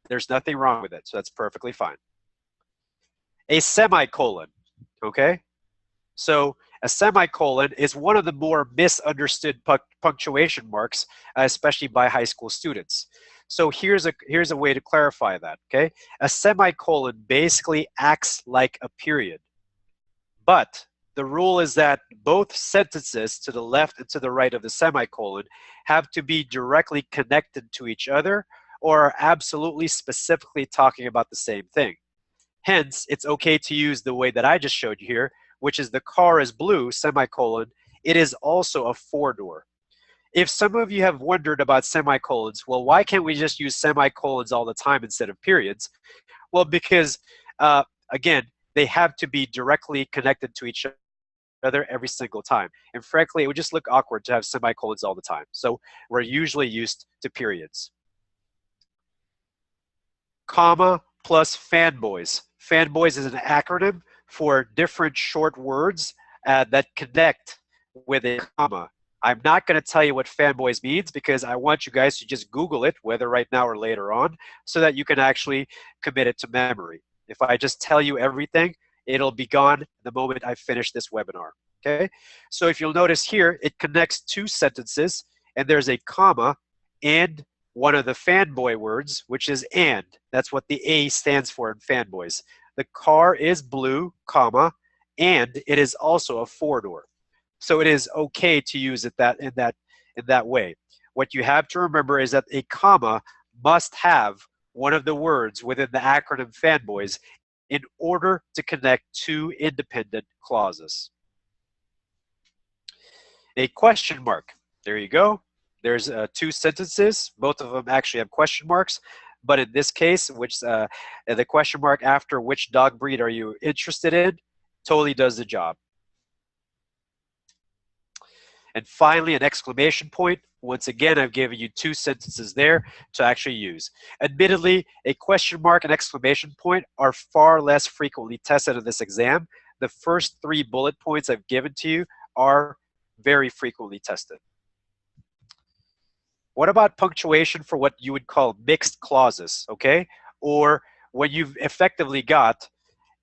there's nothing wrong with it, so that's perfectly fine. A semicolon, okay? So a semicolon is one of the more misunderstood punctuation marks, especially by high school students. So here's a way to clarify that, okay? A semicolon basically acts like a period, but the rule is that both sentences to the left and to the right of the semicolon have to be directly connected to each other or are absolutely specifically talking about the same thing. Hence, it's okay to use the way that I just showed you here, which is the car is blue, semicolon, it is also a four-door. If some of you have wondered about semicolons, well, why can't we just use semicolons all the time instead of periods? Well, because, again, they have to be directly connected to each other every single time. And frankly, it would just look awkward to have semicolons all the time. So we're usually used to periods. Comma plus fanboys. Fanboys is an acronym for different short words that connect with a comma. I'm not going to tell you what fanboys means because I want you guys to just Google it, whether right now or later on, so that you can actually commit it to memory. If I just tell you everything, it'll be gone the moment I finish this webinar, okay? So if you'll notice here, it connects two sentences and there's a comma and one of the fanboy words, which is and. That's what the A stands for in fanboys. The car is blue, comma, and it is also a four-door. So it is okay to use it in that way. What you have to remember is that a comma must have one of the words within the acronym fanboys in order to connect two independent clauses. A question mark. There you go. There's two sentences. Both of them actually have question marks. But in this case, the question mark after which dog breed are you interested in totally does the job. And finally, an exclamation point. Once again, I've given you two sentences there to actually use. Admittedly, a question mark and exclamation point are far less frequently tested in this exam. The first three bullet points I've given to you are very frequently tested. What about punctuation for what you would call mixed clauses, okay? Or when you've effectively got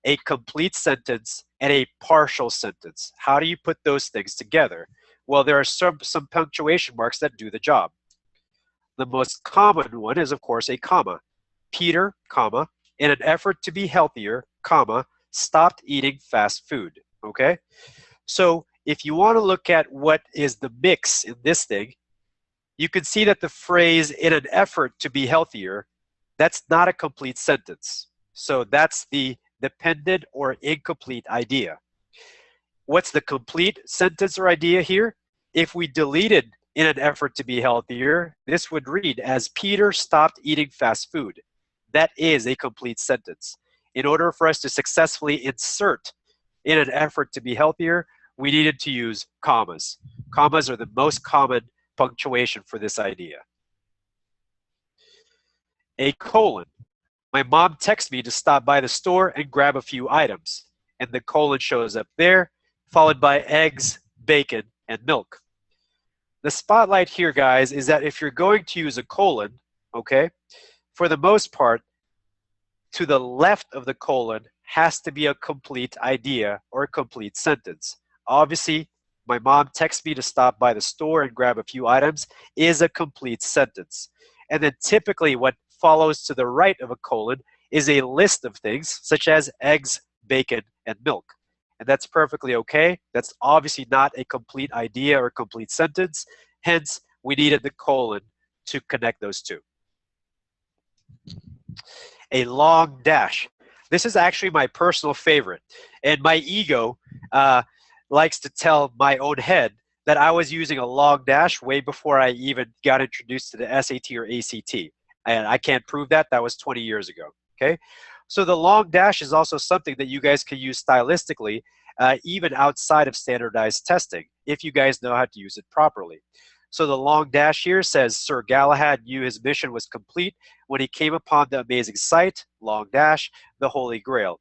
a complete sentence and a partial sentence. How do you put those things together? Well, there are some punctuation marks that do the job. The most common one is, of course, a comma. Peter, comma, in an effort to be healthier, comma, stopped eating fast food, okay? So if you want to look at what is the mix in this thing, you can see that the phrase in an effort to be healthier, that's not a complete sentence. So that's the dependent or incomplete idea. What's the complete sentence or idea here? If we deleted in an effort to be healthier, this would read as Peter stopped eating fast food. That is a complete sentence. In order for us to successfully insert in an effort to be healthier, we needed to use commas. Commas are the most common punctuation for this idea. A colon. My mom texted me to stop by the store and grab a few items. And the colon shows up there, followed by eggs, bacon, and milk. The spotlight here, guys, is that if you're going to use a colon, okay, for the most part, to the left of the colon has to be a complete idea or a complete sentence. Obviously, my mom texted me to stop by the store and grab a few items is a complete sentence. And then typically what follows to the right of a colon is a list of things such as eggs, bacon, and milk. And that's perfectly okay. That's obviously not a complete idea or complete sentence. Hence, we needed the colon to connect those two. A long dash. This is actually my personal favorite. And my ego likes to tell my own head that I was using a long dash way before I even got introduced to the SAT or ACT. And I can't prove that. That was 20 years ago. Okay? So the long dash is also something that you guys can use stylistically even outside of standardized testing if you guys know how to use it properly. So the long dash here says, Sir Galahad knew his mission was complete when he came upon the amazing sight, long dash, the Holy Grail.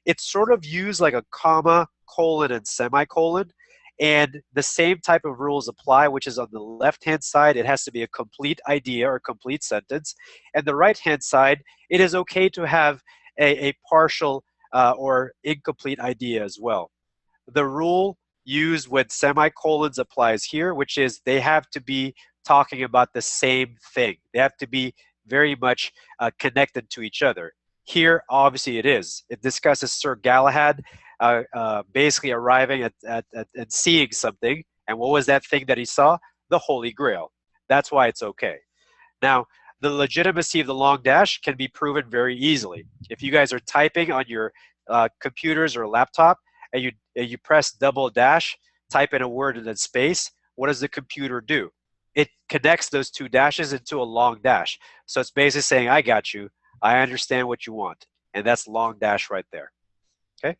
It's sort of used like a comma, colon, and semicolon. And the same type of rules apply, which is on the left-hand side, it has to be a complete idea or complete sentence. And the right-hand side, it is okay to have a partial or incomplete idea as well. The rule used with semicolons applies here, which is they have to be talking about the same thing. They have to be very much connected to each other. Here, obviously, it is. It discusses Sir Galahad basically arriving at and seeing something. And what was that thing that he saw? The Holy Grail. That's why it's okay. Now, the legitimacy of the long dash can be proven very easily. If you guys are typing on your computers or laptop and you press double dash, type in a word and then space, what does the computer do? It connects those two dashes into a long dash. So it's basically saying, I got you. I understand what you want. And that's long dash right there. Okay?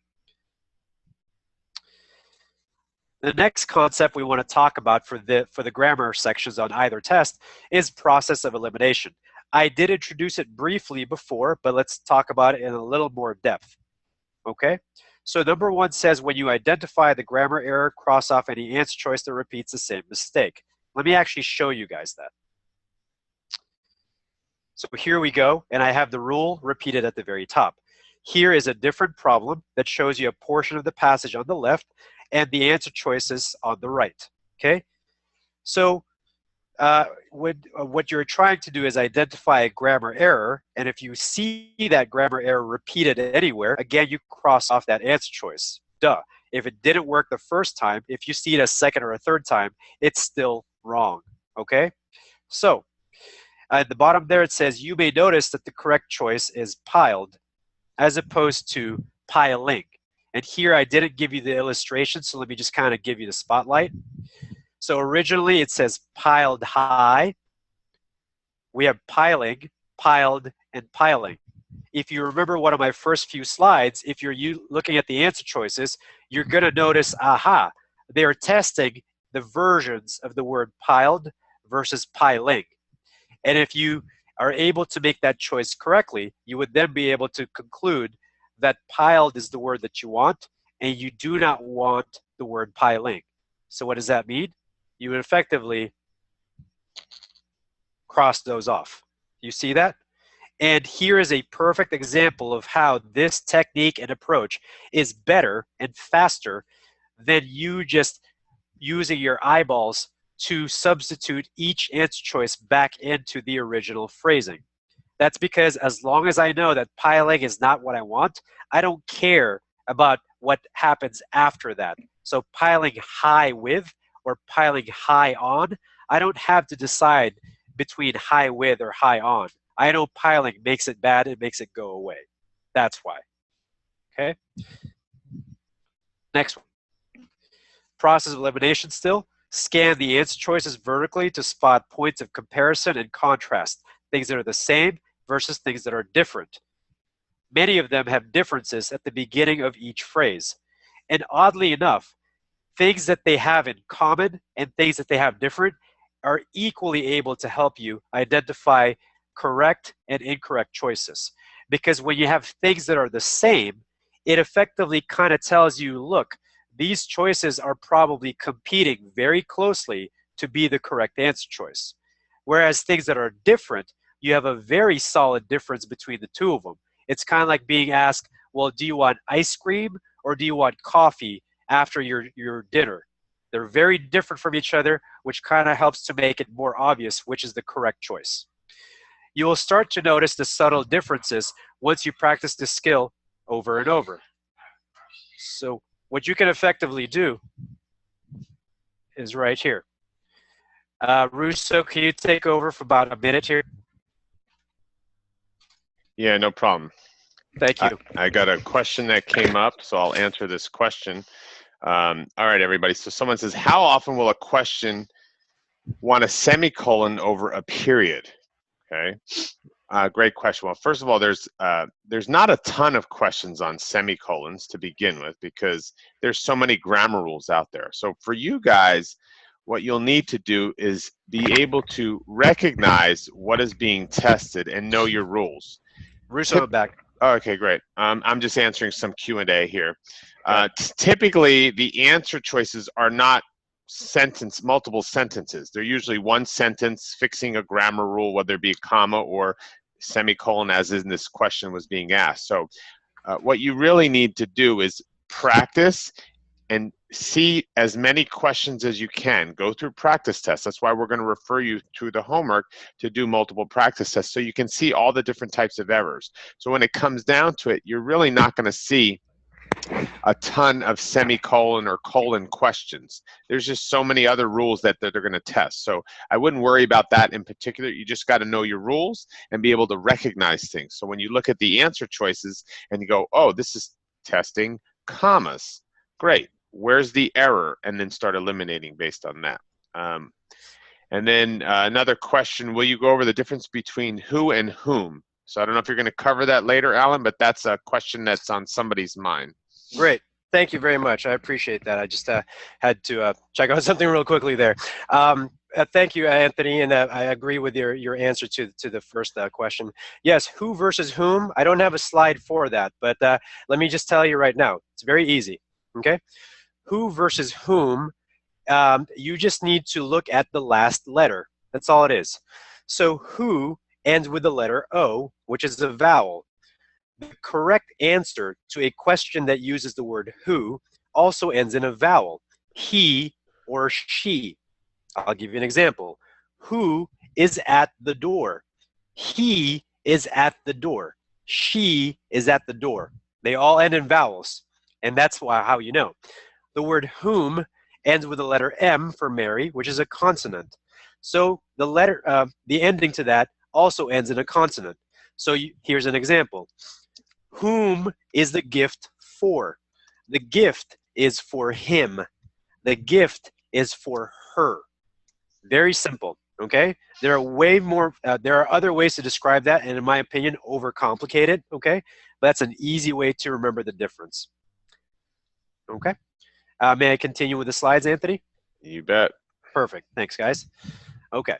The next concept we want to talk about for the grammar sections on either test is process of elimination. I did introduce it briefly before, but let's talk about it in a little more depth. Okay? So number one says when you identify the grammar error, cross off any answer choice that repeats the same mistake. Let me actually show you guys that. So here we go, and I have the rule repeated at the very top. Here is a different problem that shows you a portion of the passage on the left and the answer choices on the right, okay? So what you're trying to do is identify a grammar error, and if you see that grammar error repeated anywhere, again, you cross off that answer choice. Duh. If it didn't work the first time, if you see it a second or a third time, it's still wrong, okay? So, at the bottom there it says, you may notice that the correct choice is piled as opposed to piling. And here I didn't give you the illustration, so let me just kind of give you the spotlight. So originally it says piled high. We have piling, piled, and piling. If you remember one of my first few slides, if you're looking at the answer choices, you're going to notice, aha, they are testing the versions of the word piled versus piling. And if you are able to make that choice correctly, you would then be able to conclude that piled is the word that you want, and you do not want the word piling. So what does that mean? You would effectively cross those off. You see that? And here is a perfect example of how this technique and approach is better and faster than you just using your eyeballs to substitute each answer choice back into the original phrasing. That's because as long as I know that piling is not what I want, I don't care about what happens after that. So piling high with or piling high on, I don't have to decide between high with or high on. I know piling makes it bad, it makes it go away. That's why. Okay? Next one. Process of elimination still. Scan the answer choices vertically to spot points of comparison and contrast, things that are the same versus things that are different. Many of them have differences at the beginning of each phrase. And oddly enough, things that they have in common and things that they have different are equally able to help you identify correct and incorrect choices. Because when you have things that are the same, it effectively kind of tells you, look, these choices are probably competing very closely to be the correct answer choice. Whereas things that are different, you have a very solid difference between the two of them. It's kind of like being asked, well, do you want ice cream or do you want coffee after your dinner? They're very different from each other, which kind of helps to make it more obvious which is the correct choice. You will start to notice the subtle differences once you practice this skill over and over. So what you can effectively do is right here. Russo, can you take over for about a minute here? Yeah, no problem. Thank you. I got a question that came up, so I'll answer this question. All right, everybody. So someone says, how often will a question want a semicolon over a period? Okay, great question. Well, first of all, there's not a ton of questions on semicolons to begin with because there's so many grammar rules out there. So for you guys, what you'll need to do is be able to recognize what is being tested and know your rules. Russo, back. Oh, okay, great. I'm just answering some Q&A here. Typically, the answer choices are not multiple sentences. They're usually one sentence fixing a grammar rule, whether it be a comma or semicolon, as in this question was being asked. So what you really need to do is practice and see as many questions as you can. Go through practice tests. That's why we're going to refer you to the homework to do multiple practice tests so you can see all the different types of errors. So when it comes down to it, you're really not going to see a ton of semicolon or colon questions. There's just so many other rules that they're going to test. So I wouldn't worry about that in particular. You just got to know your rules and be able to recognize things. So when you look at the answer choices and you go, oh, this is testing commas. Great. Where's the error? And then start eliminating based on that. And then another question, will you go over the difference between who and whom? So I don't know if you're going to cover that later, Alan, but that's a question that's on somebody's mind. Great. Thank you very much. I appreciate that. I just had to check on something real quickly there. Thank you, Anthony, and I agree with your answer to the first question. Yes, who versus whom? I don't have a slide for that, but let me just tell you right now. It's very easy, okay? Who versus whom, you just need to look at the last letter. That's all it is. So who ends with the letter O, which is a vowel. The correct answer to a question that uses the word who also ends in a vowel. He or she. I'll give you an example. Who is at the door? He is at the door. She is at the door. They all end in vowels, and that's how you know. The word whom ends with the letter M for Mary, which is a consonant. So the ending to that also ends in a consonant. So here's an example. Whom is the gift for? The gift is for him. The gift is for her. Very simple. Okay, there are way more. There are other ways to describe that, and in my opinion, overcomplicate it. Okay, but that's an easy way to remember the difference. Okay, may I continue with the slides, Anthony? You bet. Perfect. Thanks, guys. Okay,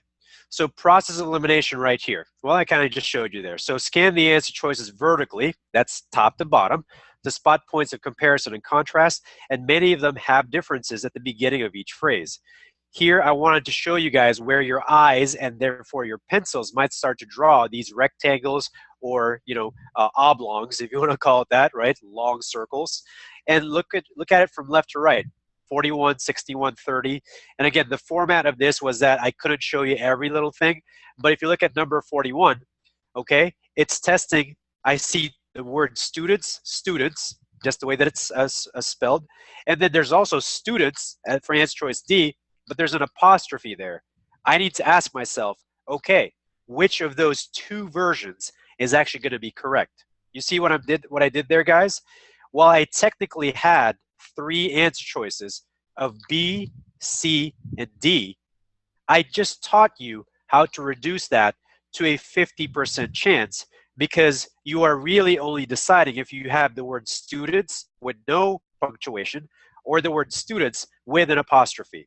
so process elimination right here. Well, I kind of just showed you there. So scan the answer choices vertically. That's top to bottom to spot points of comparison and contrast, and many of them have differences at the beginning of each phrase. Here, I wanted to show you guys where your eyes and therefore your pencils might start to draw these rectangles or, oblongs, if you want to call it that, right? Long circles. And look at it from left to right, 41, 61, 30. And again, the format of this was that I couldn't show you every little thing. But if you look at number 41, okay, it's testing. I see the word students, just the way that it's spelled. And then there's also students for answer choice D, but there's an apostrophe there. I need to ask myself, okay, which of those two versions is actually going to be correct? You see what I did there, guys? While I technically had 3 answer choices of B, C, and D, I just taught you how to reduce that to a 50% chance, because you are really only deciding if you have the word students with no punctuation or the word students with an apostrophe.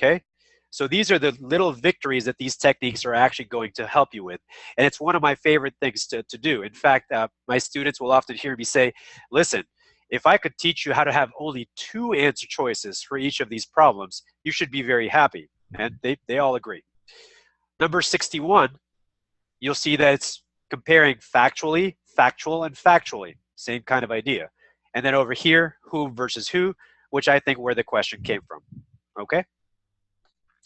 Okay, so these are the little victories that these techniques are actually going to help you with. And it's one of my favorite things to do. In fact, my students will often hear me say, listen, if I could teach you how to have only 2 answer choices for each of these problems, you should be very happy. And they all agree. Number 61, you'll see that it's comparing factually, factual, and factually. Same kind of idea. And then over here, whom versus who, which I think where the question came from. Okay?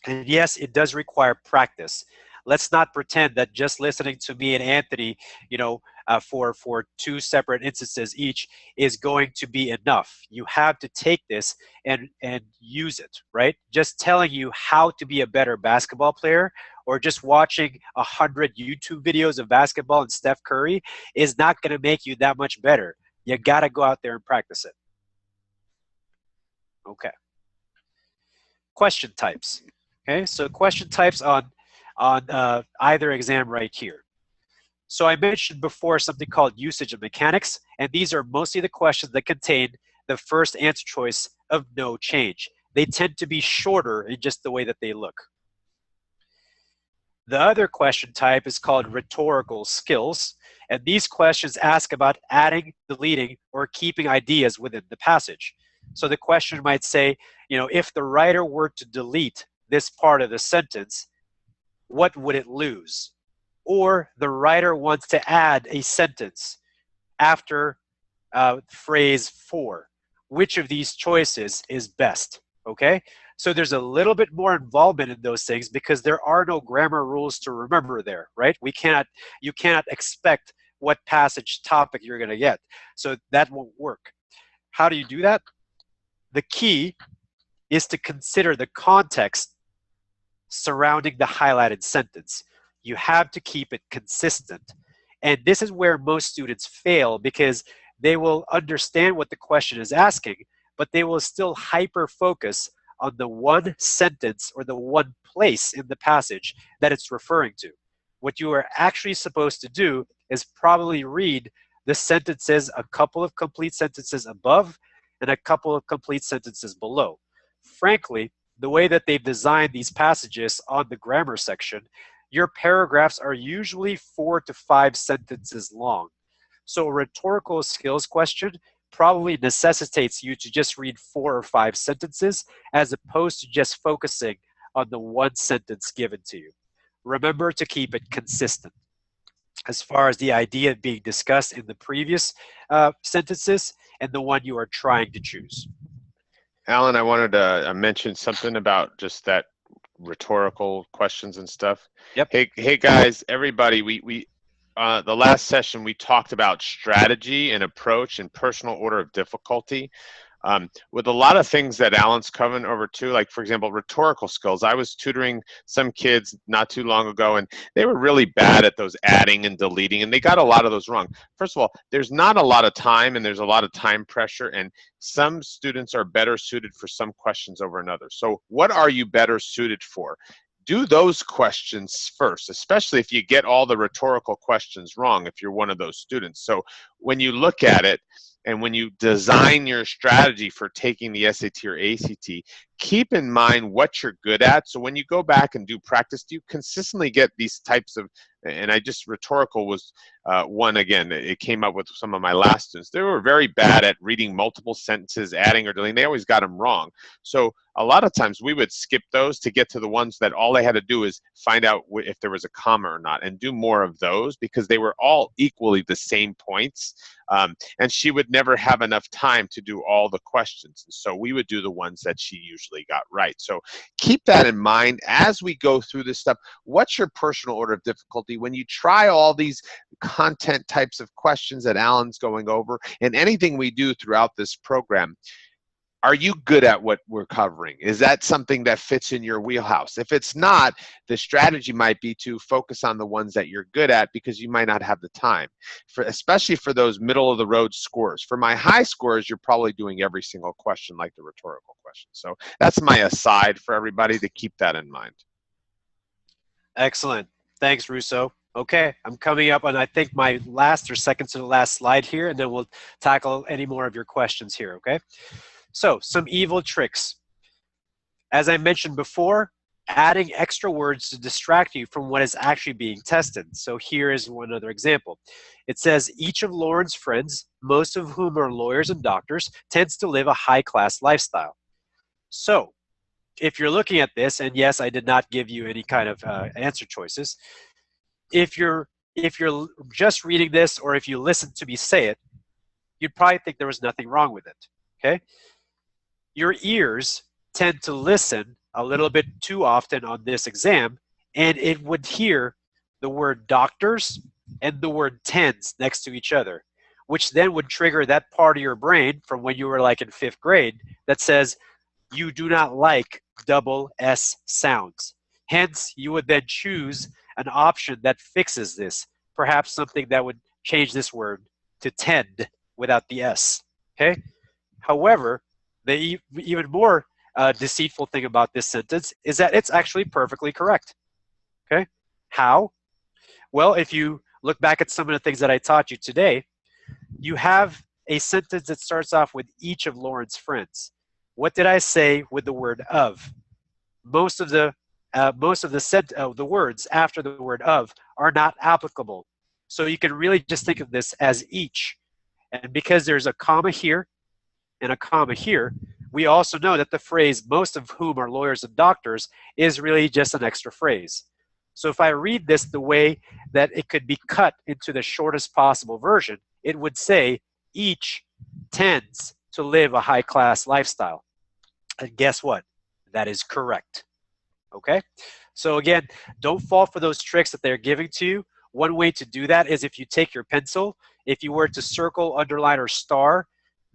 And yes, it does require practice. Let's not pretend that just listening to me and Anthony, for 2 separate instances each is going to be enough. You have to take this and use it, right? Just telling you how to be a better basketball player or just watching 100 YouTube videos of basketball and Steph Curry is not going to make you that much better. You got to go out there and practice it. Okay. Question types. Okay, so question types on either exam right here. So I mentioned before something called usage and mechanics, and these are mostly the questions that contain the first answer choice of no change. They tend to be shorter in just the way that they look. The other question type is called rhetorical skills, and these questions ask about adding, deleting, or keeping ideas within the passage. So the question might say, if the writer were to delete this part of the sentence, what would it lose? Or the writer wants to add a sentence after phrase 4. Which of these choices is best? Okay, so there's a little bit more involvement in those things because there are no grammar rules to remember there, right? You cannot expect what passage topic you're going to get, so that won't work. How do you do that? The key is to consider the context surrounding the highlighted sentence. You have to keep it consistent. And this is where most students fail because they will understand what the question is asking, but they will still hyper-focus on the one sentence or the one place in the passage that it's referring to. What you are actually supposed to do is probably read the sentences, a couple of complete sentences above and a couple of complete sentences below. Frankly, the way that they've designed these passages on the grammar section, your paragraphs are usually 4 to 5 sentences long. So a rhetorical skills question probably necessitates you to just read 4 or 5 sentences as opposed to just focusing on the one sentence given to you. Remember to keep it consistent. As far as the idea being discussed in the previous sentences and the one you are trying to choose. Alan, I wanted to mention something about just that rhetorical questions and stuff. Yep. Hey guys, everybody, the last session we talked about strategy and approach and personal order of difficulty. With a lot of things that Alan's covering over too, like for example, rhetorical skills. I was tutoring some kids not too long ago, and they were really bad at those adding and deleting, and they got a lot of those wrong. First of all, there's not a lot of time, and there's a lot of time pressure, and some students are better suited for some questions over another. So what are you better suited for? Do those questions first, especially if you get all the rhetorical questions wrong, if you're one of those students. So when you look at it, and when you design your strategy for taking the SAT or ACT, keep in mind what you're good at. So when you go back and do practice, do you consistently get these types of, and rhetorical was one, again, it came up with some of my last students. They were very bad at reading multiple sentences, adding or deleting. They always got them wrong. So a lot of times we would skip those to get to the ones that all they had to do is find out if there was a comma or not, and do more of those, because they were all equally the same points. And she would never have enough time to do all the questions. So we would do the ones that she usually got right. So keep that in mind as we go through this stuff. What's your personal order of difficulty? When you try all these content types of questions that Alan's going over, and anything we do throughout this program, are you good at what we're covering? Is that something that fits in your wheelhouse? If it's not, the strategy might be to focus on the ones that you're good at, because you might not have the time, especially for those middle of the road scores. For my high scores, you're probably doing every single question like the rhetorical question. So that's my aside for everybody, to keep that in mind. Excellent. Thanks, Russo. Okay, I'm coming up on, I think, my last or second to the last slide here, and then we'll tackle any more of your questions here, okay? So, some evil tricks. As I mentioned before, adding extra words to distract you from what is actually being tested. So here is one other example. It says, each of Lauren's friends, most of whom are lawyers and doctors, tends to live a high-class lifestyle. So, if you're looking at this, and yes, I did not give you any kind of answer choices, if you're just reading this, or if you listen to me say it, you'd probably think there was nothing wrong with it, okay? Your ears tend to listen a little bit too often on this exam, and it would hear the word doctors and the word tens next to each other, which then would trigger that part of your brain from when you were like in 5th grade that says you do not like double S sounds. Hence, you would then choose an option that fixes this, perhaps something that would change this word to tend without the S, okay? However, the even more deceitful thing about this sentence is that it's actually perfectly correct, okay? How? Well, if you look back at some of the things that I taught you today, you have a sentence that starts off with each of Lauren's friends. What did I say with the word of? Most of the words after the word of are not applicable. So you can really just think of this as each. And because there's a comma here and a comma here, we also know that the phrase most of whom are lawyers and doctors is really just an extra phrase. So if I read this the way that it could be cut into the shortest possible version, it would say each tends to live a high-class lifestyle. And guess what? That is correct. Okay? So again, don't fall for those tricks that they're giving to you. One way to do that is if you take your pencil, if you were to circle, underline, or star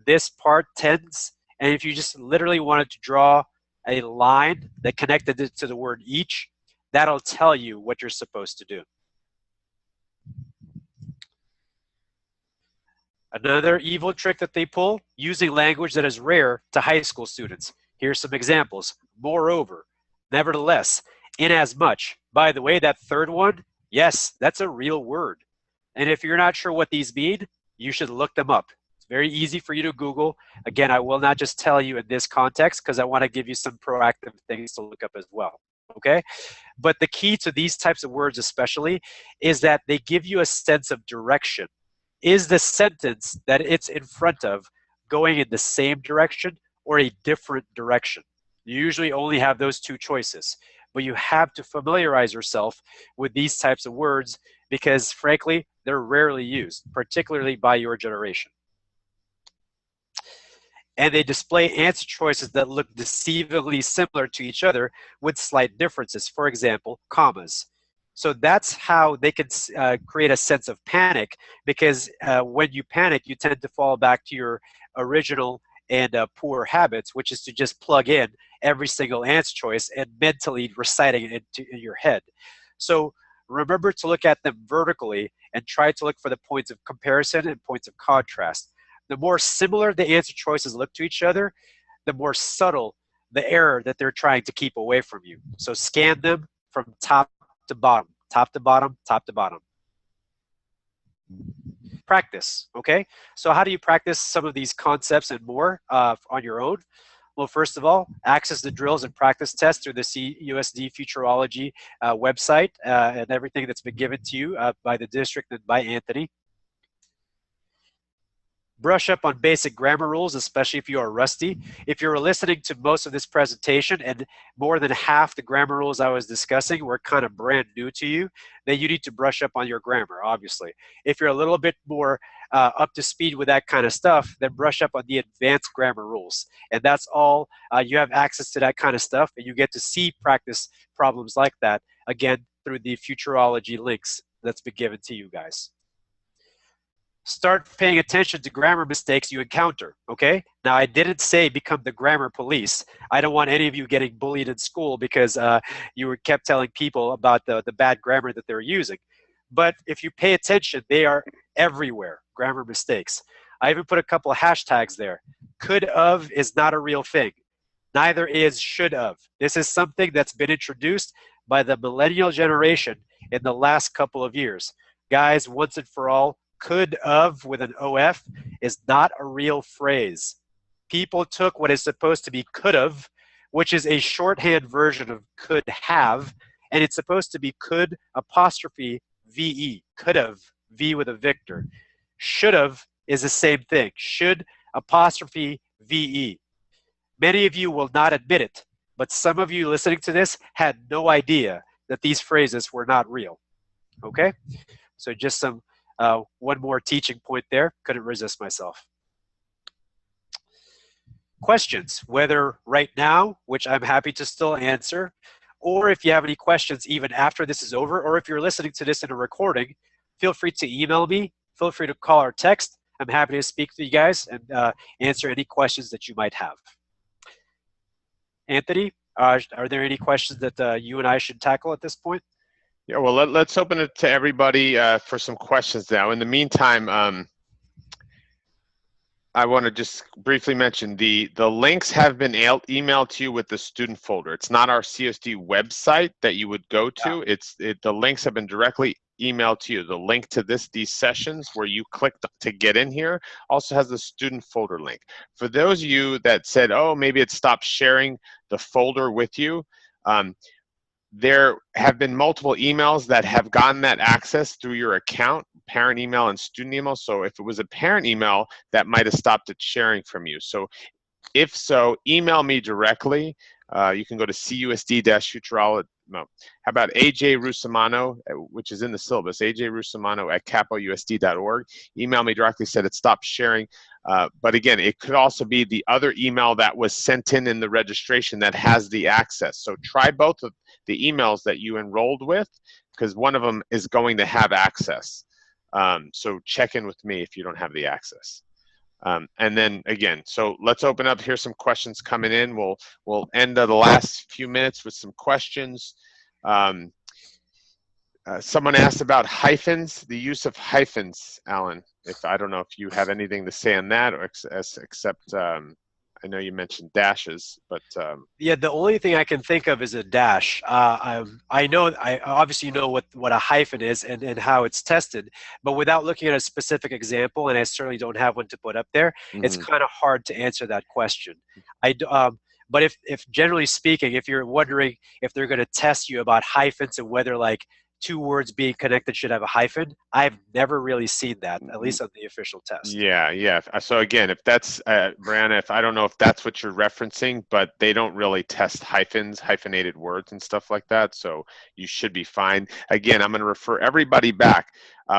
this part tends, and if you just literally wanted to draw a line that connected it to the word each, that'll tell you what you're supposed to do. Another evil trick that they pull, using language that is rare to high school students. Here's some examples. Moreover, nevertheless, inasmuch. By the way, that third one, yes, that's a real word. And if you're not sure what these mean, you should look them up. It's very easy for you to Google. Again, I will not just tell you in this context because I want to give you some proactive things to look up as well. Okay? But the key to these types of words especially is that they give you a sense of direction. Is the sentence that it's in front of going in the same direction or a different direction? You usually only have those two choices, but you have to familiarize yourself with these types of words because, frankly, they're rarely used, particularly by your generation. and they display answer choices that look deceivingly similar to each other with slight differences. For example, commas. So that's how they can create a sense of panic, because when you panic, you tend to fall back to your original and poor habits, which is to just plug in every single answer choice and mentally reciting it in your head. So remember to look at them vertically and try to look for the points of comparison and points of contrast. The more similar the answer choices look to each other, the more subtle the error that they're trying to keep away from you. So scan them from top to bottom, top to bottom, top to bottom. Practice, okay? So how do you practice some of these concepts and more on your own? Well, first of all, access the drills and practice tests through the CUSD-Futureology website and everything that's been given to you by the district and by Anthony. Brush up on basic grammar rules, especially if you are rusty. If you're listening to most of this presentation and more than half the grammar rules I was discussing were kind of brand new to you, then you need to brush up on your grammar, obviously. If you're a little bit more up to speed with that kind of stuff, then brush up on the advanced grammar rules. And that's all. You have access to that kind of stuff, and you get to see practice problems like that, again, through the Futurology links that's been given to you guys. Start paying attention to grammar mistakes you encounter, okay? Now, I didn't say become the grammar police. I don't want any of you getting bullied in school because you kept telling people about the bad grammar that they're using. But if you pay attention, they are everywhere, grammar mistakes. I even put a couple of hashtags there. Could of is not a real thing. Neither is should of. This is something that's been introduced by the millennial generation in the last couple of years. Guys, once and for all, could of with an OF is not a real phrase. People took what is supposed to be could have, which is a shorthand version of could have, and it's supposed to be could apostrophe VE, could have, V with a Victor. Should have is the same thing, should apostrophe VE. Many of you will not admit it, but some of you listening to this had no idea that these phrases were not real, okay? So just some one more teaching point there. Couldn't resist myself. Questions, whether right now, which I'm happy to still answer, or if you have any questions even after this is over, or if you're listening to this in a recording, feel free to email me, feel free to call or text. I'm happy to speak to you guys and answer any questions that you might have. Anthony, are there any questions that you and I should tackle at this point? Yeah, well, let's open it to everybody for some questions now. In the meantime, I want to just briefly mention the links have been emailed to you with the student folder. It's not our CUSD website that you would go to. The links have been directly emailed to you. The link to these sessions where you clicked to get in here also has the student folder link. For those of you that said, oh, maybe it stopped sharing the folder with you, there have been multiple emails that have gotten that access through your account, parent email and student email. So if it was a parent email, that might have stopped it sharing from you. So if so, email me directly. You can go to CUSD-Futurology. No, how about AJ Russomano, which is in the syllabus, AJ Russomano at capousd.org. Email me directly, said it stopped sharing. But again, it could also be the other email that was sent in the registration that has the access. So try both of the emails that you enrolled with, because one of them is going to have access. So check in with me if you don't have the access. And then again, so let's open up. Here's some questions coming in. We'll end the last few minutes with some questions. Someone asked about hyphens, the use of hyphens, Alan. I don't know if you have anything to say on that, or except I know you mentioned dashes, but yeah, the only thing I can think of is a dash. I obviously know what a hyphen is and how it's tested, but without looking at a specific example, and I certainly don't have one to put up there, it's kind of hard to answer that question. But if generally speaking, if you're wondering if they're going to test you about hyphens and whether like two words being connected should have a hyphen, I've never really seen that, at least on the official test. Yeah. So again, if that's, Brianna, I don't know if that's what you're referencing, but they don't really test hyphens, hyphenated words and stuff like that, so you should be fine. Again, I'm going to refer everybody back.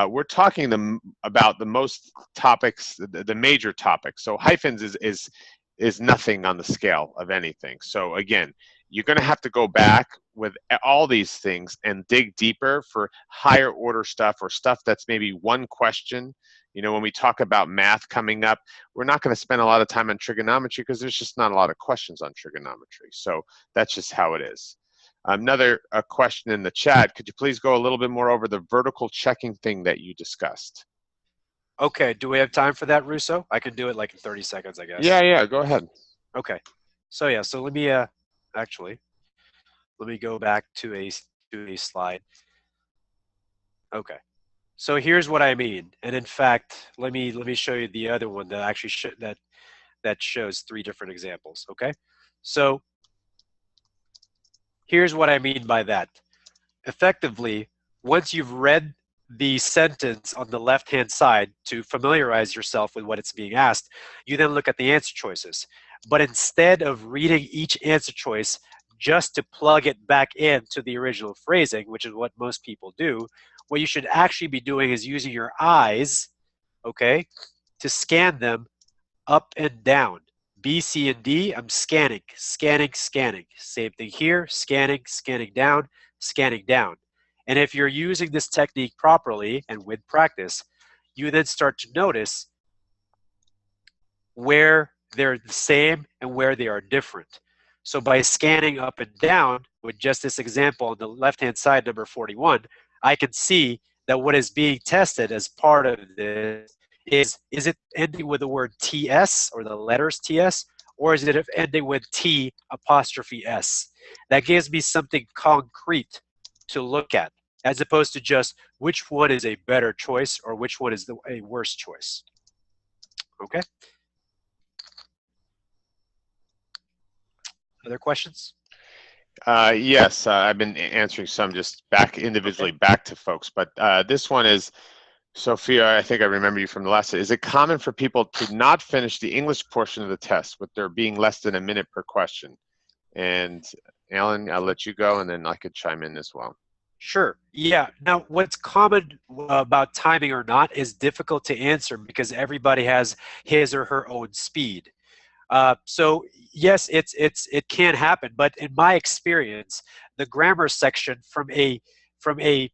We're talking about the most topics, the major topics. So hyphens is is nothing on the scale of anything. So again, you're going to have to go back with all these things and dig deeper for higher order stuff, or stuff that's maybe one question. You know, when we talk about math coming up, we're not going to spend a lot of time on trigonometry because there's just not a lot of questions on trigonometry. So that's just how it is. Another question in the chat, could you please go a little bit more over the vertical checking thing that you discussed? Okay, do we have time for that, Russo? I can do it like in 30 seconds, I guess. Yeah, go ahead. Okay, so yeah, so let me actually, let me go back to a slide. Okay, so here's what I mean, and in fact, let me show you the other one that actually that shows 3 different examples. Okay, so here's what I mean by that. Effectively, once you've read the sentence on the left-hand side to familiarize yourself with what it's being asked, you then look at the answer choices. But instead of reading each answer choice just to plug it back into the original phrasing, which is what most people do, what you should actually be doing is using your eyes, okay, to scan them up and down. B, C, and D, I'm scanning, scanning, scanning. Same thing here, scanning, scanning down, scanning down. And if you're using this technique properly and with practice, you then start to notice where they're the same and where they are different. So by scanning up and down, with just this example on the left-hand side, number 41, I can see that what is being tested as part of this is it ending with the word TS or the letters TS, or is it ending with T apostrophe S? That gives me something concrete to look at, as opposed to just which one is a better choice or which one is a worse choice. Okay? Other questions? Yes, I've been answering some just individually back to folks, but this one is, Sophia, I think I remember you from the last. Is it common for people to not finish the English portion of the test with there being less than a minute per question? And Alan, I'll let you go, and then I could chime in as well. Sure. Yeah. Now, what's common about timing or not is difficult to answer because everybody has his or her own speed. So yes, it can happen, but in my experience, the grammar section from a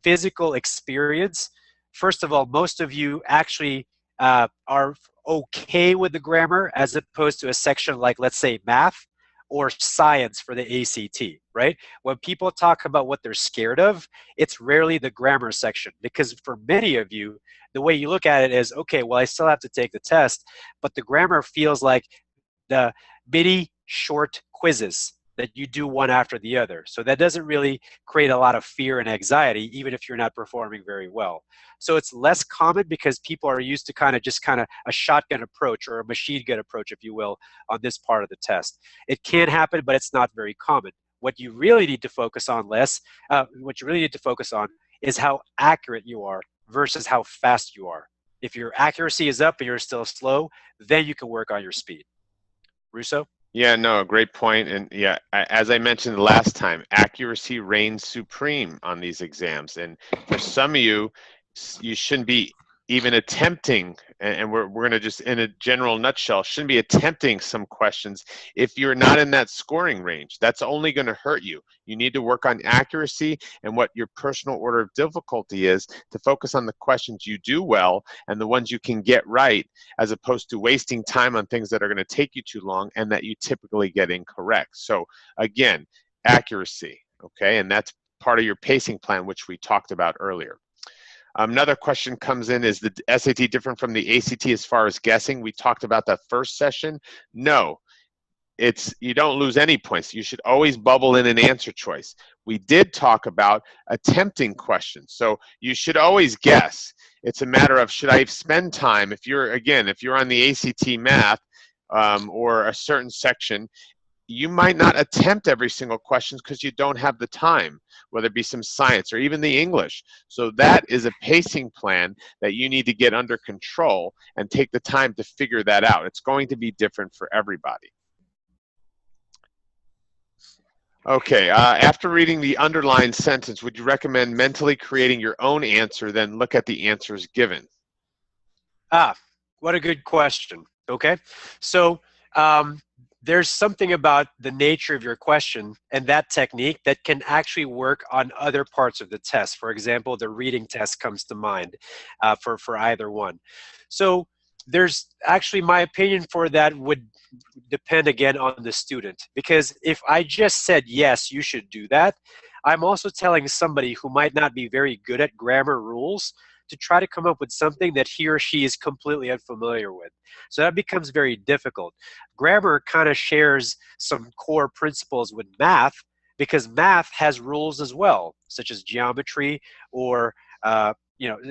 physical experience, first of all, most of you actually are okay with the grammar as opposed to a section like, let's say, math or science for the ACT, right? When people talk about what they're scared of, it's rarely the grammar section, because for many of you, the way you look at it is, okay, well, I still have to take the test, but the grammar feels like the mini short quizzes that you do one after the other. So that doesn't really create a lot of fear and anxiety, even if you're not performing very well. So it's less common because people are used to kind of a shotgun approach or a machine gun approach, if you will, on this part of the test. It can happen, but it's not very common. What you really need to focus on is how accurate you are versus how fast you are. If your accuracy is up and you're still slow, then you can work on your speed. Russo? Yeah, no, great point. And yeah, as I mentioned last time, accuracy reigns supreme on these exams. And for some of you, you shouldn't be even attempting, and we're going to just, in a general nutshell, shouldn't be attempting some questions if you're not in that scoring range. That's only going to hurt you. You need to work on accuracy and what your personal order of difficulty is, to focus on the questions you do well and the ones you can get right, as opposed to wasting time on things that are going to take you too long and that you typically get incorrect. So again, accuracy, okay? And that's part of your pacing plan, which we talked about earlier. Another question comes in, is the SAT different from the ACT as far as guessing? We talked about that first session. No, you don't lose any points. You should always bubble in an answer choice. We did talk about attempting questions. So you should always guess. It's a matter of, should I spend time? If you're on the ACT math or a certain section, you might not attempt every single question because you don't have the time, whether it be some science or even the English. So that is a pacing plan that you need to get under control and take the time to figure that out. It's going to be different for everybody. Okay, after reading the underlined sentence, would you recommend mentally creating your own answer, then look at the answers given? What a good question. Okay, so There's something about the nature of your question and that technique that can actually work on other parts of the test. For example, the reading test comes to mind for either one. So there's actually, my opinion for that would depend again on the student. Because if I just said, yes, you should do that, I'm also telling somebody who might not be very good at grammar rules to try to come up with something that he or she is completely unfamiliar with. So that becomes very difficult. Grammar kind of shares some core principles with math because math has rules as well, such as geometry or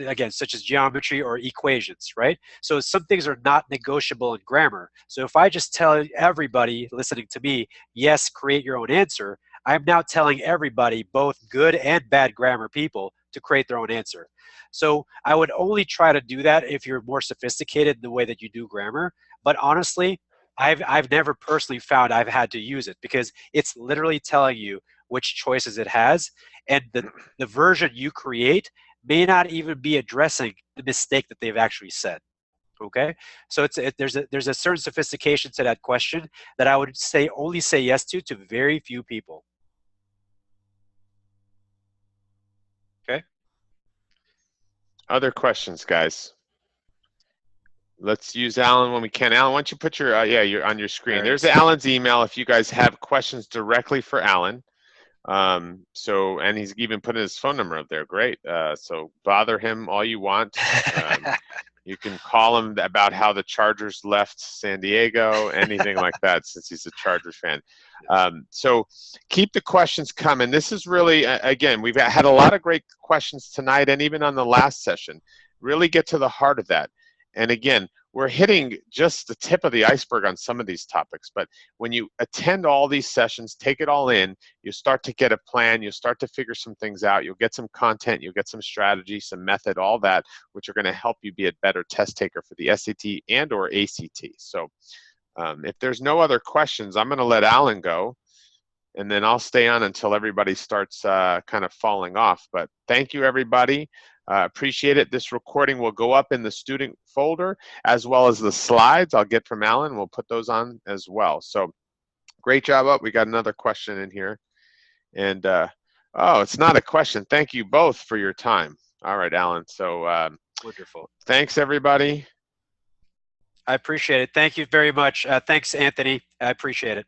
again, such as geometry or equations, right? So some things are not negotiable in grammar. So if I just tell everybody listening to me, yes, create your own answer, I'm now telling everybody, both good and bad grammar people, to create their own answer. So I would only try to do that if you're more sophisticated in the way that you do grammar. But honestly, I've never personally found I've had to use it because it's literally telling you which choices it has, and the version you create may not even be addressing the mistake that they've actually said. Okay, so there's a certain sophistication to that question that I would say only say yes to very few people. Okay. Other questions, guys? Let's use Alan when we can. Alan, why don't you put your, you're on your screen. There's Alan's email if you guys have questions directly for Alan. And he's even putting his phone number up there. Great. So bother him all you want. You can call him about how the Chargers left San Diego, anything like that, since he's a Chargers fan. So keep the questions coming. This is really, again, we've had a lot of great questions tonight and even on the last session. Really get to the heart of that. And again, we're hitting just the tip of the iceberg on some of these topics. But when you attend all these sessions, take it all in, you start to get a plan, you start to figure some things out, you'll get some content, you'll get some strategy, some method, all that, which are going to help you be a better test taker for the SAT and or ACT. So if there's no other questions, I'm going to let Alan go. And then I'll stay on until everybody starts kind of falling off. But thank you, everybody. Appreciate it. This recording will go up in the student folder as well as the slides I'll get from Alan. We'll put those on as well. So great job up. We got another question in here. And, oh, it's not a question. Thank you both for your time. All right, Alan. So wonderful. Thanks, everybody. I appreciate it. Thank you very much. Thanks, Anthony. I appreciate it.